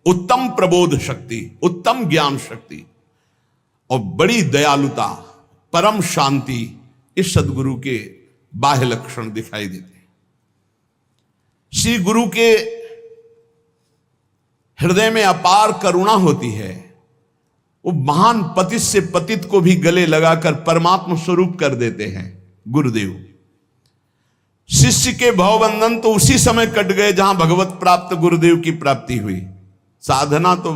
उत्तम प्रबोध शक्ति, उत्तम ज्ञान शक्ति और बड़ी दयालुता, परम शांति, इस सदगुरु के बाह्य लक्षण दिखाई देते हैं। श्री गुरु के हृदय में अपार करुणा होती है। वो महान पतित से पतित को भी गले लगाकर परमात्मा स्वरूप कर देते हैं गुरुदेव। शिष्य के भवबंधन तो उसी समय कट गए जहां भगवत प्राप्त गुरुदेव की प्राप्ति हुई। साधना तो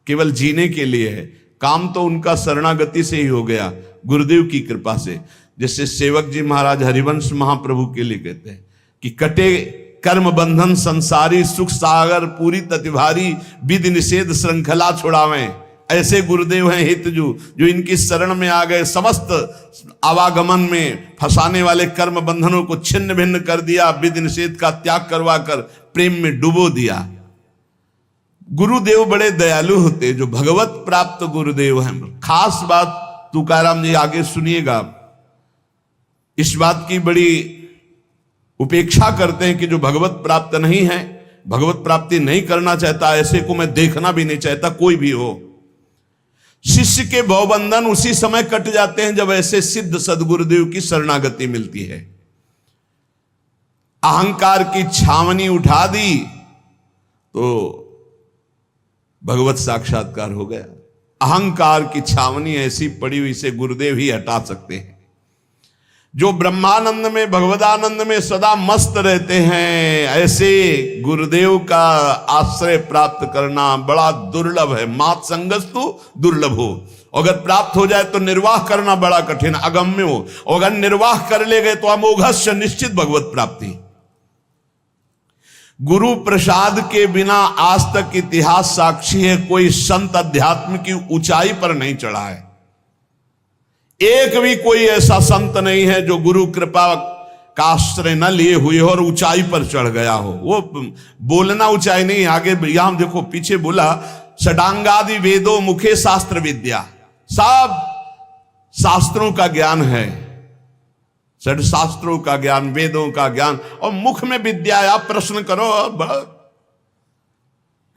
केवल जीने के लिए है, काम तो उनका शरणागति से ही हो गया, गुरुदेव की कृपा से। जैसे सेवक जी महाराज हरिवंश महाप्रभु के लिए कहते हैं कि कटे कर्म बंधन संसारी, सुख सागर पूरी ततिभारी, विधि निषेध श्रृंखला छुड़ावें। ऐसे गुरुदेव हैं हितजू, जो इनकी शरण में आ गए, समस्त आवागमन में फंसाने वाले कर्म बंधनों को छिन्न भिन्न कर दिया, विधि निषेध का त्याग करवाकर प्रेम में डुबो दिया। गुरुदेव बड़े दयालु होते, जो भगवत प्राप्त गुरुदेव हैं। खास बात तुकाराम जी आगे सुनिएगा, इस बात की बड़ी उपेक्षा करते हैं कि जो भगवत प्राप्त नहीं है, भगवत प्राप्ति नहीं करना चाहता, ऐसे को मैं देखना भी नहीं चाहता, कोई भी हो। शिष्य के भवबंधन उसी समय कट जाते हैं जब ऐसे सिद्ध सदगुरुदेव की शरणागति मिलती है। अहंकार की छावनी उठा दी तो भगवत साक्षात्कार हो गया। अहंकार की छावनी ऐसी पड़ी हुई से गुरुदेव ही हटा सकते हैं। जो ब्रह्मानंद में भगवदानंद में सदा मस्त रहते हैं, ऐसे गुरुदेव का आश्रय प्राप्त करना बड़ा दुर्लभ है। मात संगस्तु दुर्लभ हो, अगर प्राप्त हो जाए तो निर्वाह करना बड़ा कठिन, अगम्य हो, अगर निर्वाह कर ले गए तो अमोघस्य निश्चित भगवत प्राप्ति। गुरु प्रसाद के बिना आज तक इतिहास साक्षी है, कोई संत अध्यात्म की ऊंचाई पर नहीं चढ़ा है। एक भी कोई ऐसा संत नहीं है जो गुरु कृपा का आश्रय न लिए हुए हो और ऊंचाई पर चढ़ गया हो। वो बोलना ऊंचाई नहीं, आगे यहां देखो पीछे बोला षडांगादि वेदों मुखे शास्त्र विद्या, सब शास्त्रों का ज्ञान है, षड शास्त्रों का ज्ञान, वेदों का ज्ञान, और मुख में विद्या। आप प्रश्न करो,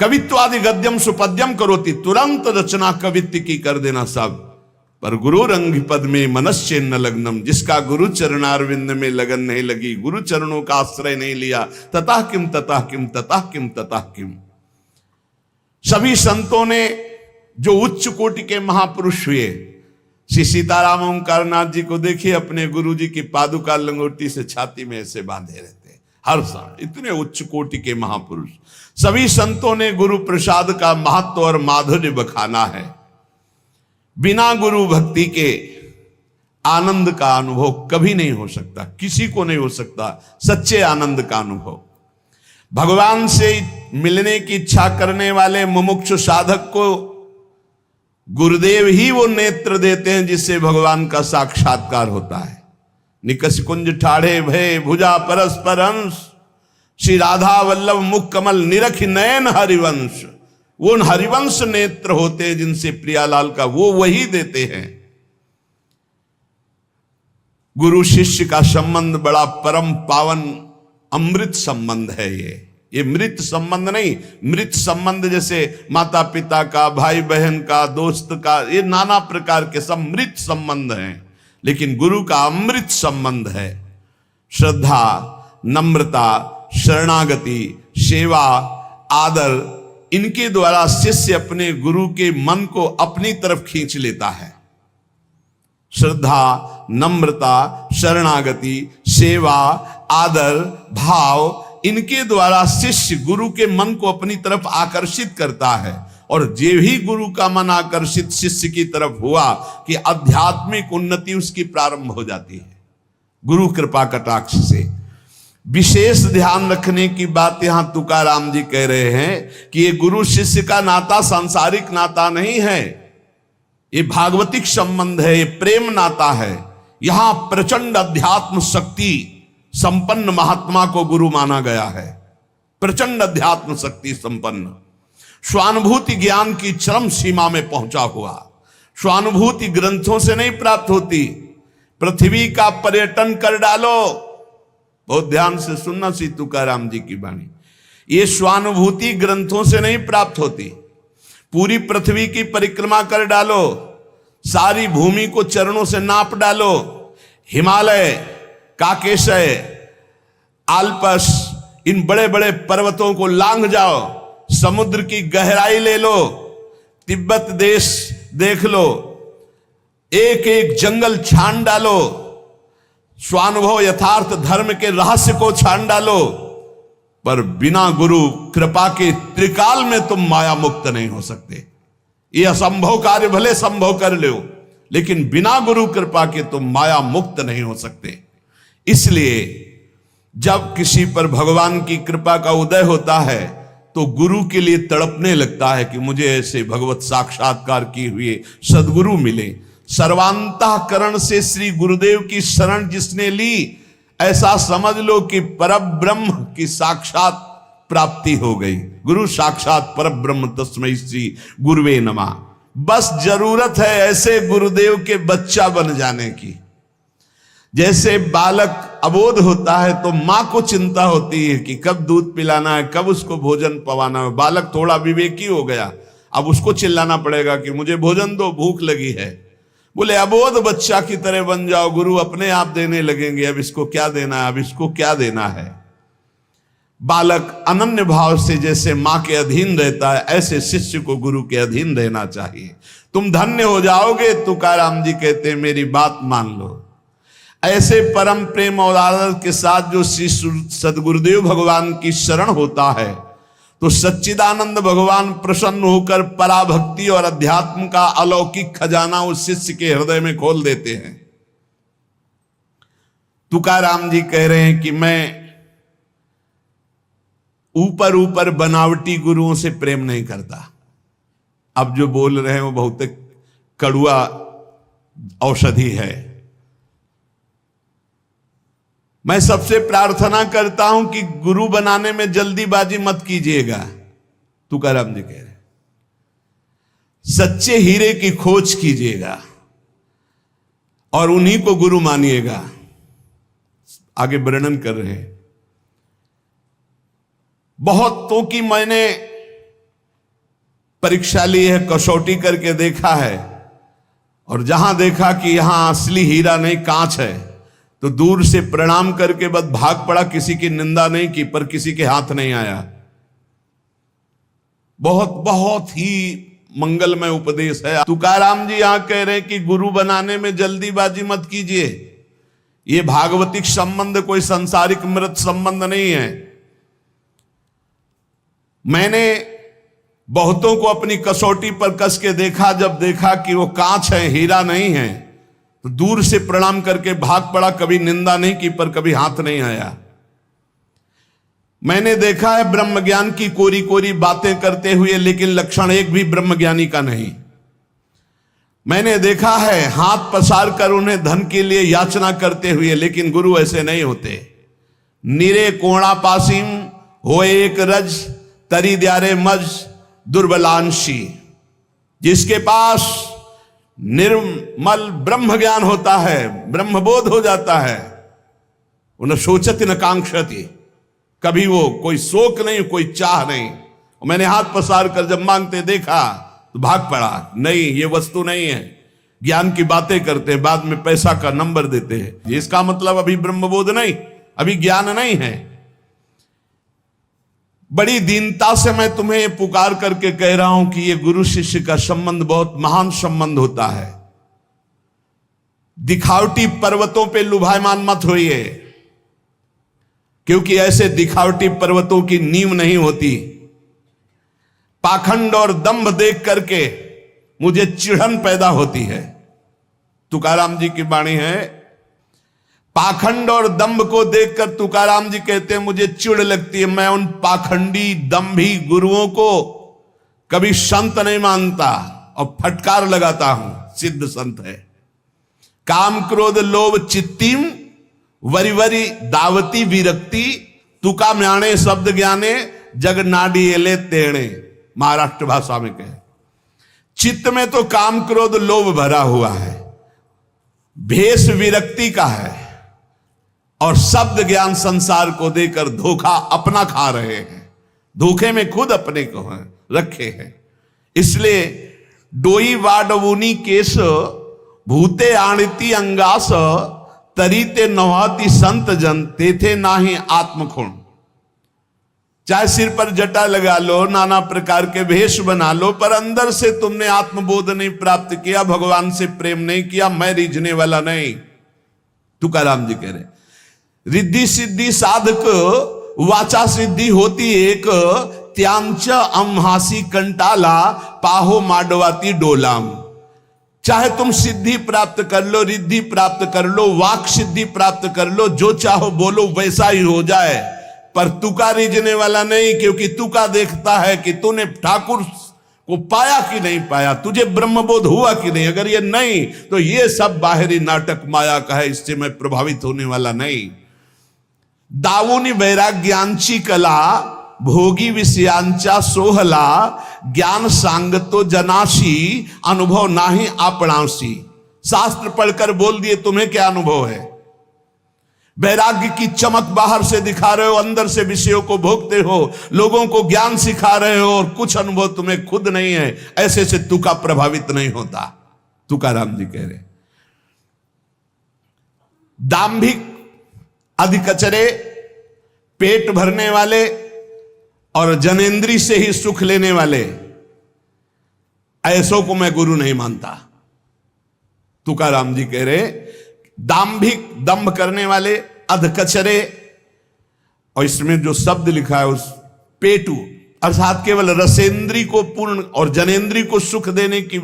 कवित्वादि गद्यम सुपद्यम करोति, तुरंत रचना कवित्व की कर देना सब। पर गुरु रंग पद में मनश्चेन्न लग्नम, जिसका गुरु चरणारविंद में लगन नहीं लगी, गुरु चरणों का आश्रय नहीं लिया, ततः किम ततः किम ततः किम ततः किम। सभी संतों ने जो उच्च कोटि के महापुरुष हुए, श्री सीताराम ओंकारनाथ जी को देखिए, अपने गुरु जी की पादुका लंगोटी से छाती में ऐसे बांधे रहते हर समय, इतने उच्च कोटि के महापुरुष। सभी संतों ने गुरु प्रसाद का महत्व और माधुर्य बखाना है। बिना गुरु भक्ति के आनंद का अनुभव कभी नहीं हो सकता, किसी को नहीं हो सकता सच्चे आनंद का अनुभव। भगवान से मिलने की इच्छा करने वाले मुमुक्षु साधक को गुरुदेव ही वो नेत्र देते हैं जिससे भगवान का साक्षात्कार होता है। निकष कुंज ठाढ़े भय भुजा परस्पर अंश, श्री राधा वल्लभ मुख कमल निरख नयन हरिवंश। वो हरिवंश नेत्र होते हैं जिनसे प्रियालाल का वो वही देते हैं। गुरु शिष्य का संबंध बड़ा परम पावन अमृत संबंध है। ये मृत संबंध नहीं, मृत संबंध जैसे माता पिता का, भाई बहन का, दोस्त का, ये नाना प्रकार के सब मृत संबंध हैं, लेकिन गुरु का अमृत संबंध है। श्रद्धा, नम्रता, शरणागति, सेवा, आदर, इनके द्वारा शिष्य अपने गुरु के मन को अपनी तरफ खींच लेता है। श्रद्धा, नम्रता, शरणागति, सेवा, आदर, भाव, इनके द्वारा शिष्य गुरु के मन को अपनी तरफ आकर्षित करता है। और जे भी गुरु का मन आकर्षित शिष्य की तरफ हुआ कि आध्यात्मिक उन्नति उसकी प्रारंभ हो जाती है गुरु कृपा कटाक्ष से। विशेष ध्यान रखने की बात यहां तुकाराम जी कह रहे हैं कि ये गुरु शिष्य का नाता सांसारिक नाता नहीं है, ये भागवतिक संबंध है, ये प्रेम नाता है। यहां प्रचंड अध्यात्म शक्ति संपन्न महात्मा को गुरु माना गया है, प्रचंड अध्यात्म शक्ति संपन्न, स्वानुभूति ज्ञान की चरम सीमा में पहुंचा हुआ। स्वानुभूति ग्रंथों से नहीं प्राप्त होती, पृथ्वी का पर्यटन कर डालो, बहुत ध्यान से सुनना श्री तुकाराम जी की वाणी। ये स्वानुभूति ग्रंथों से नहीं प्राप्त होती। पूरी पृथ्वी की परिक्रमा कर डालो, सारी भूमि को चरणों से नाप डालो, हिमालय, काकेशय, आल्पस, इन बड़े बड़े पर्वतों को लांघ जाओ, समुद्र की गहराई ले लो, तिब्बत देश देख लो, एक एक जंगल छान डालो, स्वानुभव यथार्थ धर्म के रहस्य को छान डालो, पर बिना गुरु कृपा के त्रिकाल में तुम माया मुक्त नहीं हो सकते। ये असंभव कार्य भले संभव कर लो, लेकिन बिना गुरु कृपा के तुम माया मुक्त नहीं हो सकते। इसलिए जब किसी पर भगवान की कृपा का उदय होता है तो गुरु के लिए तड़पने लगता है कि मुझे ऐसे भगवत साक्षात्कार किए हुए सदगुरु मिले। सर्वांतःकरण से श्री गुरुदेव की शरण जिसने ली, ऐसा समझ लो कि परब्रह्म की साक्षात प्राप्ति हो गई। गुरु साक्षात परब्रह्म तस्मै श्री गुरुवे नमः। बस जरूरत है ऐसे गुरुदेव के बच्चा बन जाने की। जैसे बालक अबोध होता है तो मां को चिंता होती है कि कब दूध पिलाना है, कब उसको भोजन पवाना है। बालक थोड़ा विवेकी हो गया, अब उसको चिल्लाना पड़ेगा कि मुझे भोजन दो, भूख लगी है। बोले अबोध बच्चा की तरह बन जाओ, गुरु अपने आप देने लगेंगे, अब इसको क्या देना है, अब इसको क्या देना है। बालक अनन्य भाव से जैसे मां के अधीन रहता है, ऐसे शिष्य को गुरु के अधीन रहना चाहिए। तुम धन्य हो जाओगे। तुकाराम जी कहते हैं मेरी बात मान लो। ऐसे परम प्रेम और आदर के साथ जो श्री सदगुरुदेव भगवान की शरण होता है तो सच्चिदानंद भगवान प्रसन्न होकर पराभक्ति और अध्यात्म का अलौकिक खजाना उस शिष्य के हृदय में खोल देते हैं। तुकाराम जी कह रहे हैं कि मैं ऊपर ऊपर बनावटी गुरुओं से प्रेम नहीं करता। अब जो बोल रहे हैं वो बहुत कड़ुआ औषधि है। मैं सबसे प्रार्थना करता हूं कि गुरु बनाने में जल्दीबाजी मत कीजिएगा। तुकाराम जी कह रहे, सच्चे हीरे की खोज कीजिएगा और उन्हीं को गुरु मानिएगा। आगे वर्णन कर रहे हैं, बहुतों की मैंने परीक्षा ली है, कसौटी करके देखा है, और जहां देखा कि यहां असली हीरा नहीं कांच है, तो दूर से प्रणाम करके बस भाग पड़ा। किसी की निंदा नहीं की, पर किसी के हाथ नहीं आया। बहुत बहुत ही मंगलमय उपदेश है। तुकाराम जी यहां कह रहे हैं कि गुरु बनाने में जल्दीबाजी मत कीजिए। ये भागवतिक संबंध कोई संसारिक मृत संबंध नहीं है। मैंने बहुतों को अपनी कसौटी पर कस के देखा, जब देखा कि वो कांच है, हीरा नहीं है, तो दूर से प्रणाम करके भाग पड़ा। कभी निंदा नहीं की, पर कभी हाथ नहीं आया। मैंने देखा है ब्रह्म ज्ञान की कोरी कोरी बातें करते हुए, लेकिन लक्षण एक भी ब्रह्म ज्ञानी का नहीं। मैंने देखा है हाथ पसार कर उन्हें धन के लिए याचना करते हुए, लेकिन गुरु ऐसे नहीं होते। निरे कोणा पासिम हो एक रज तरी द्यारे मज दुर्बलांशी। जिसके पास निर्मल ब्रह्म ज्ञान होता है, ब्रह्मबोध हो जाता है, उन्हें सोचति न कांक्षति, कभी वो कोई शोक नहीं, कोई चाह नहीं। मैंने हाथ पसार कर जब मांगते देखा तो भाग पड़ा। नहीं, ये वस्तु नहीं है। ज्ञान की बातें करते हैं, बाद में पैसा का नंबर देते हैं। इसका मतलब अभी ब्रह्मबोध नहीं, अभी ज्ञान नहीं है। बड़ी दीनता से मैं तुम्हें पुकार करके कह रहा हूं कि ये गुरु शिष्य का संबंध बहुत महान संबंध होता है। दिखावटी पर्वतों पे लुभायमान मत होइए, क्योंकि ऐसे दिखावटी पर्वतों की नींव नहीं होती। पाखंड और दंभ देख करके मुझे चिढ़न पैदा होती है। तुकाराम जी की वाणी है, पाखंड और दंभ को देखकर तुकाराम जी कहते हैं मुझे चिढ़ लगती है। मैं उन पाखंडी दंभी गुरुओं को कभी संत नहीं मानता और फटकार लगाता हूं, सिद्ध संत है। काम क्रोध लोभ चित्तिम वरिवरी दावती विरक्ति तुका म्याणे शब्द ज्ञाने जग नाडी एले तेणे। महाराष्ट्र भाषा में कहे, चित्त में तो काम क्रोध लोभ भरा हुआ है, भेष विरक्ति का है, और शब्द ज्ञान संसार को देकर धोखा अपना खा रहे हैं। धोखे में खुद अपने को रखे हैं। इसलिए डोई वाडवुनी केश भूते आणति अंगास तरीते नवाति संत जन तेथे नाही आत्मखुण। चाहे सिर पर जटा लगा लो, नाना प्रकार के भेष बना लो, पर अंदर से तुमने आत्मबोध नहीं प्राप्त किया, भगवान से प्रेम नहीं किया, मैं रीझने वाला नहीं। तुकाराम जी कह रहे, रिद्धि सिद्धि साधक वाचा सिद्धि होती एक, त्यांच अमहासी कंटाला पाहो माडवाती डोलाम। चाहे तुम सिद्धि प्राप्त कर लो, रिद्धि प्राप्त कर लो, वाक सिद्धि प्राप्त कर लो, जो चाहो बोलो वैसा ही हो जाए, पर तुका रीझने वाला नहीं। क्योंकि तुका देखता है कि तूने ठाकुर को पाया कि नहीं पाया, तुझे ब्रह्मबोध हुआ कि नहीं। अगर ये नहीं तो ये सब बाहरी नाटक माया का है, इससे मैं प्रभावित होने वाला नहीं। दावुनी वैराग्यांची कला भोगी विषयांचा सोहला, ज्ञान सांगतो जनाशी अनुभव नाही आपणासी। शास्त्र पढ़कर बोल दिए तुम्हें क्या अनुभव है। वैराग्य की चमक बाहर से दिखा रहे हो, अंदर से विषयों को भोगते हो, लोगों को ज्ञान सिखा रहे हो, और कुछ अनुभव तुम्हें खुद नहीं है। ऐसे से तुका प्रभावित नहीं होता। तुकाराम जी कह रहे, दाम्भिक अधिकचरे, पेट भरने वाले और जनेंद्री से ही सुख लेने वाले, ऐसों को मैं गुरु नहीं मानता। तुकाराम जी कह रहे, दाम्भिक दंभ करने वाले, अधकचरे, और इसमें जो शब्द लिखा है उस पेटू अर्थात केवल रसेंद्री को पूर्ण और जनेंद्री को सुख देने की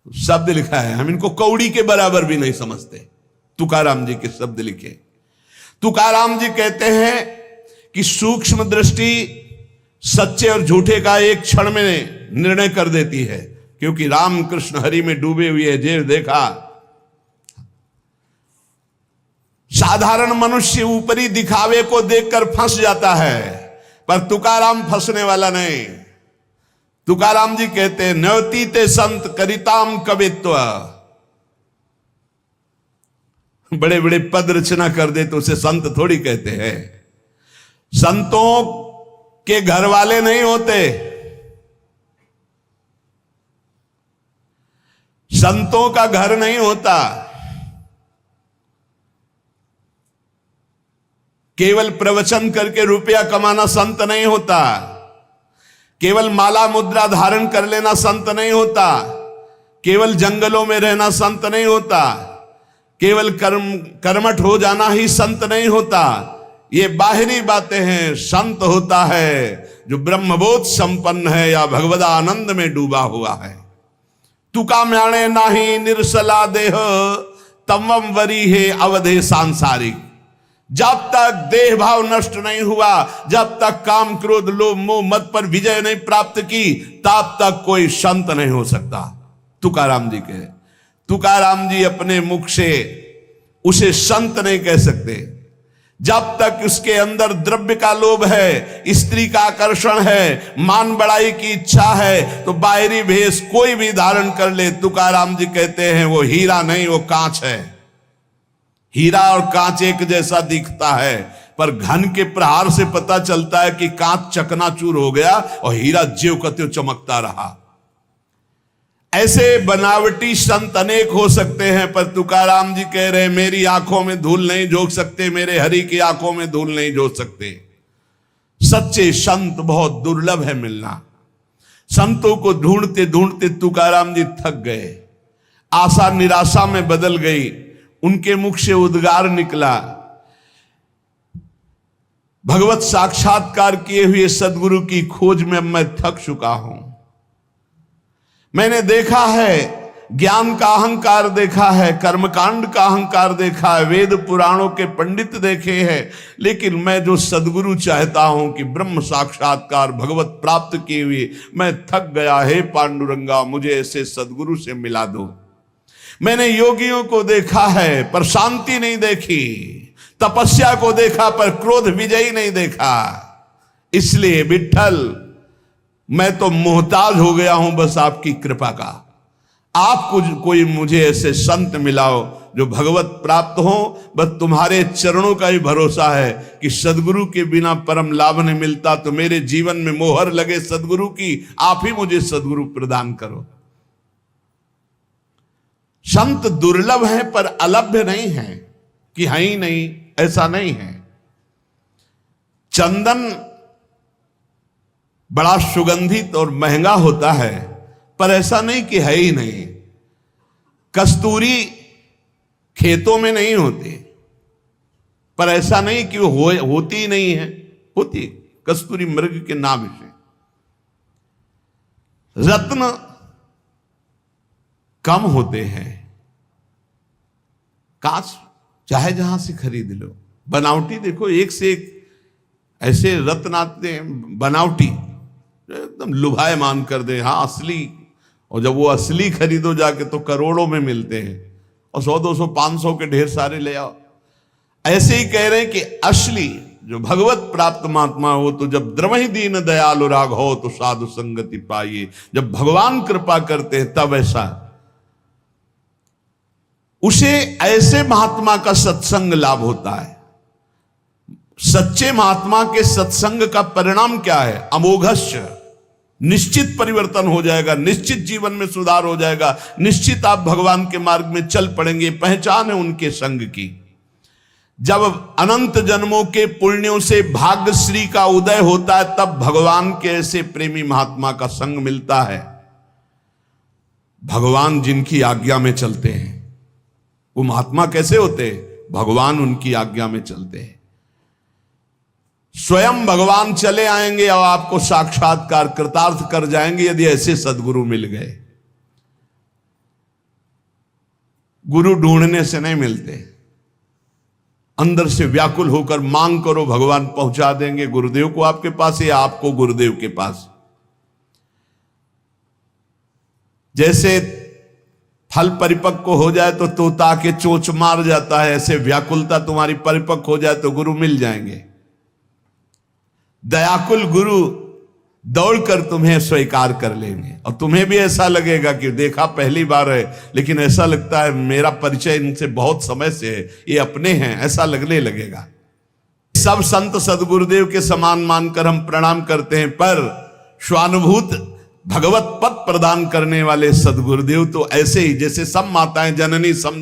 शब्द लिखा है। हम इनको कौड़ी के बराबर भी नहीं समझते। तुकाराम जी के शब्द लिखे। तुकाराम जी कहते हैं कि सूक्ष्म दृष्टि सच्चे और झूठे का एक क्षण में निर्णय कर देती है। क्योंकि रामकृष्ण हरि में डूबे हुए जेव देखा, साधारण मनुष्य ऊपरी दिखावे को देखकर फंस जाता है, पर तुकाराम फंसने वाला नहीं। तुकाराम जी कहते हैं, न्योती ते संत करिताम कवित्व। बड़े बड़े पद रचना कर दे तो उसे संत थोड़ी कहते हैं। संतों के घर वाले नहीं होते, संतों का घर नहीं होता। केवल प्रवचन करके रुपया कमाना संत नहीं होता, केवल माला मुद्रा धारण कर लेना संत नहीं होता, केवल जंगलों में रहना संत नहीं होता, केवल कर्मठ हो जाना ही संत नहीं होता। ये बाहरी बातें हैं। संत होता है जो ब्रह्मबोध संपन्न है या भगवद आनंद में डूबा हुआ है। तुका म्याणे नाही निर्सला देह तमम वरी है अवधे सांसारिक। जब तक देह भाव नष्ट नहीं हुआ, जब तक काम क्रोध लोभ मोह मद पर विजय नहीं प्राप्त की, तब तक कोई संत नहीं हो सकता। तुकाराम जी कहे, तुकाराम जी अपने मुख से उसे संत नहीं कह सकते। जब तक उसके अंदर द्रव्य का लोभ है, स्त्री का आकर्षण है, मान बढ़ाई की इच्छा है, तो बाहरी भेष कोई भी धारण कर ले, तुकाराम जी कहते हैं वो हीरा नहीं, वो कांच है। हीरा और कांच एक जैसा दिखता है, पर घन के प्रहार से पता चलता है कि कांच चकनाचूर हो गया और हीरा ज्यों का त्यों चमकता रहा। ऐसे बनावटी संत अनेक हो सकते हैं, पर तुकाराम जी कह रहे हैं, मेरी आंखों में धूल नहीं झोंक सकते, मेरे हरि की आंखों में धूल नहीं झोंक सकते। सच्चे संत बहुत दुर्लभ है मिलना। संतों को ढूंढते ढूंढते तुकाराम जी थक गए, आशा निराशा में बदल गई। उनके मुख से उद्गार निकला, भगवत साक्षात्कार किए हुए सदगुरु की खोज में मैं थक चुका हूं। मैंने देखा है, ज्ञान का अहंकार देखा है, कर्मकांड का अहंकार देखा है, वेद पुराणों के पंडित देखे हैं, लेकिन मैं जो सदगुरु चाहता हूं कि ब्रह्म साक्षात्कार भगवत प्राप्त किए हुए, मैं थक गया। हे पांडुरंगा, मुझे ऐसे सदगुरु से मिला दो। मैंने योगियों को देखा है पर शांति नहीं देखी, तपस्या को देखा पर क्रोध विजयी नहीं देखा। इसलिए विठ्ठल, मैं तो मोहताज हो गया हूं बस आपकी कृपा का। आप कोई मुझे ऐसे संत मिलाओ जो भगवत प्राप्त हो। बस तुम्हारे चरणों का ही भरोसा है कि सदगुरु के बिना परम लाभ नहीं मिलता। तो मेरे जीवन में मोहर लगे सदगुरु की, आप ही मुझे सदगुरु प्रदान करो। संत दुर्लभ है पर अलभ्य नहीं है कि है ही नहीं, ऐसा नहीं है। चंदन बड़ा सुगंधित और महंगा होता है, पर ऐसा नहीं कि है ही नहीं। कस्तूरी खेतों में नहीं होती, पर ऐसा नहीं कि वो होती ही नहीं है, होती। कस्तूरी मृग के नाम से। रत्न कम होते हैं, कांच चाहे जहां से खरीद लो। बनावटी देखो, एक से एक ऐसे रत्न आते हैं बनावटी, एकदम लुभायमान कर दे। हाँ असली, और जब वो असली खरीदो जाके तो करोड़ों में मिलते हैं, और 100 200 500 के ढेर सारे ले आओ। ऐसे ही कह रहे हैं कि असली जो भगवत प्राप्त महात्मा हो, तो जब द्रवहि दीन दयालु राग हो तो साधु संगति पाइए। जब भगवान कृपा करते हैं तब ऐसा उसे ऐसे महात्मा का सत्संग लाभ होता है। सच्चे महात्मा के सत्संग का परिणाम क्या है? अमोघस्य, निश्चित परिवर्तन हो जाएगा, निश्चित जीवन में सुधार हो जाएगा, निश्चित आप भगवान के मार्ग में चल पड़ेंगे। पहचान है उनके संग की। जब अनंत जन्मों के पुण्यों से भाग्यश्री का उदय होता है, तब भगवान के ऐसे प्रेमी महात्मा का संग मिलता है। भगवान जिनकी आज्ञा में चलते हैं वो महात्मा कैसे होते हैं? भगवान उनकी आज्ञा में चलते हैं। स्वयं भगवान चले आएंगे और आपको साक्षात्कार कृतार्थ कर जाएंगे यदि ऐसे सदगुरु मिल गए। गुरु ढूंढने से नहीं मिलते, अंदर से व्याकुल होकर मांग करो, भगवान पहुंचा देंगे गुरुदेव को आपके पास या आपको गुरुदेव के पास। जैसे फल परिपक्व हो जाए तो तोता के चोंच मार जाता है, ऐसे व्याकुलता तुम्हारी परिपक्व हो जाए तो गुरु मिल जाएंगे। दयाकुल गुरु दौड़कर तुम्हें स्वीकार कर लेंगे और तुम्हें भी ऐसा लगेगा कि देखा पहली बार है, लेकिन ऐसा लगता है मेरा परिचय इनसे बहुत समय से है, ये अपने हैं, ऐसा लगने लगेगा। सब संत सदगुरुदेव के समान मानकर हम प्रणाम करते हैं, पर स्वानुभूत भगवत पद प्रदान करने वाले सदगुरुदेव तो ऐसे ही जैसे सब माताएं जननी सम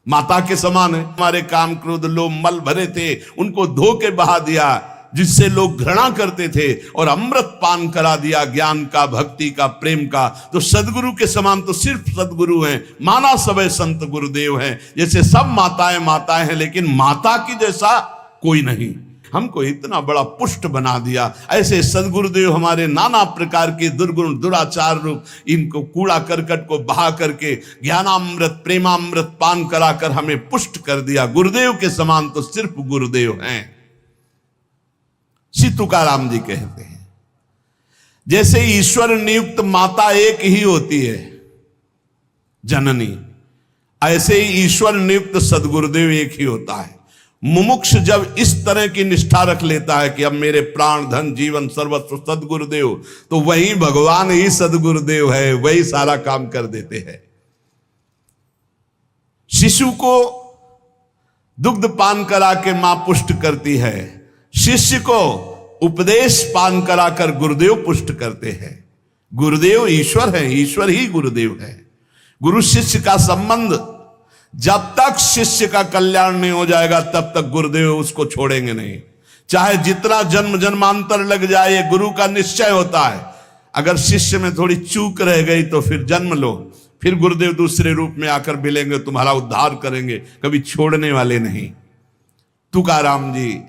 माता के समान है। हमारे काम क्रोध लोभ मल भरे थे, उनको धो के बहा दिया, जिससे लोग घृणा करते थे, और अमृत पान करा दिया ज्ञान का, भक्ति का, प्रेम का। तो सदगुरु के समान तो सिर्फ सदगुरु हैं, माना सबे संत गुरुदेव हैं। जैसे सब माताएं माताएं हैं, लेकिन माता की जैसा कोई नहीं। हमको इतना बड़ा पुष्ट बना दिया। ऐसे सदगुरुदेव हमारे नाना प्रकार के दुर्गुण दुराचार रूप इनको कूड़ा करकट को बहा करके ज्ञानामृत प्रेमामृत पान कराकर हमें पुष्ट कर दिया। गुरुदेव के समान तो सिर्फ गुरुदेव हैं। श्री तुकाराम जी कहते हैं, जैसे ईश्वर नियुक्त माता एक ही होती है जननी, ऐसे ही ईश्वर नियुक्त सदगुरुदेव एक ही होता है। मुमुक्ष जब इस तरह की निष्ठा रख लेता है कि अब मेरे प्राण धन जीवन सर्वस्व सदगुरुदेव, तो वही भगवान ही सदगुरुदेव है, वही सारा काम कर देते हैं। शिशु को दुग्ध पान करा के मां पुष्ट करती है, शिष्य को उपदेश पान कराकर गुरुदेव पुष्ट करते हैं। गुरुदेव ईश्वर है, ईश्वर ही गुरुदेव है। गुरु शिष्य का संबंध जब तक शिष्य का कल्याण नहीं हो जाएगा तब तक गुरुदेव उसको छोड़ेंगे नहीं, चाहे जितना जन्म जन्मांतर लग जाए। ये गुरु का निश्चय होता है। अगर शिष्य में थोड़ी चूक रह गई तो फिर जन्म लो, फिर गुरुदेव दूसरे रूप में आकर मिलेंगे, तुम्हारा उद्धार करेंगे, कभी छोड़ने वाले नहीं। तुकाराम जी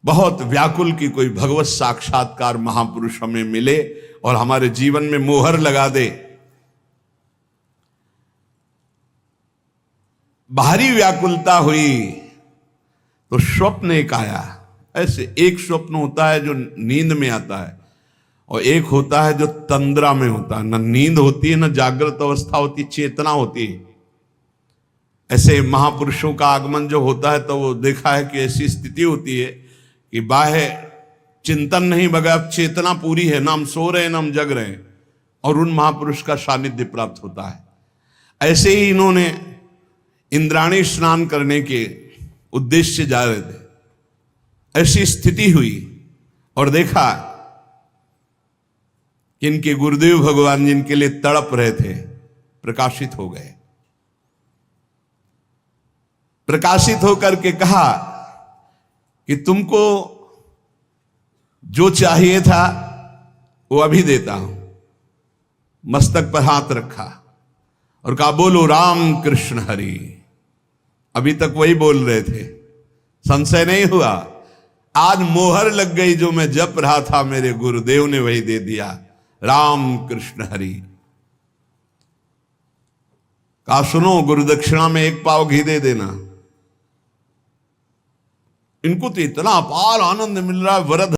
बहुत व्याकुल की कोई भगवत साक्षात्कार महापुरुष हमें मिले और हमारे जीवन में मोहर लगा दे। बाहरी व्याकुलता हुई तो स्वप्न एक आया। ऐसे एक स्वप्न होता है जो नींद में आता है, और एक होता है जो तंद्रा में होता है। न नींद होती है, न जागृत अवस्था होती, चेतना होती है। ऐसे महापुरुषों का आगमन जो होता है तो वो देखा है कि ऐसी स्थिति होती है कि बाह्य चिंतन नहीं, बगैर चेतना पूरी है, ना हम सो रहे हैं ना हम जग रहे हैं, और उन महापुरुष का सानिध्य प्राप्त होता है। ऐसे ही इन्होंने इंद्राणी स्नान करने के उद्देश्य से जा रहे थे, ऐसी स्थिति हुई और देखा कि इनके गुरुदेव भगवान जिनके लिए तड़प रहे थे प्रकाशित हो गए। प्रकाशित होकर के कहा कि तुमको जो चाहिए था वो अभी देता हूं। मस्तक पर हाथ रखा और कहा बोलो राम कृष्ण हरि। अभी तक वही बोल रहे थे, संशय नहीं हुआ। आज मोहर लग गई, जो मैं जप रहा था मेरे गुरुदेव ने वही दे दिया, राम कृष्ण हरि। कहा सुनो, गुरु दक्षिणा में 1 पाव घी दे देना। इनको तो इतना अपार आनंद मिल रहा है, वरद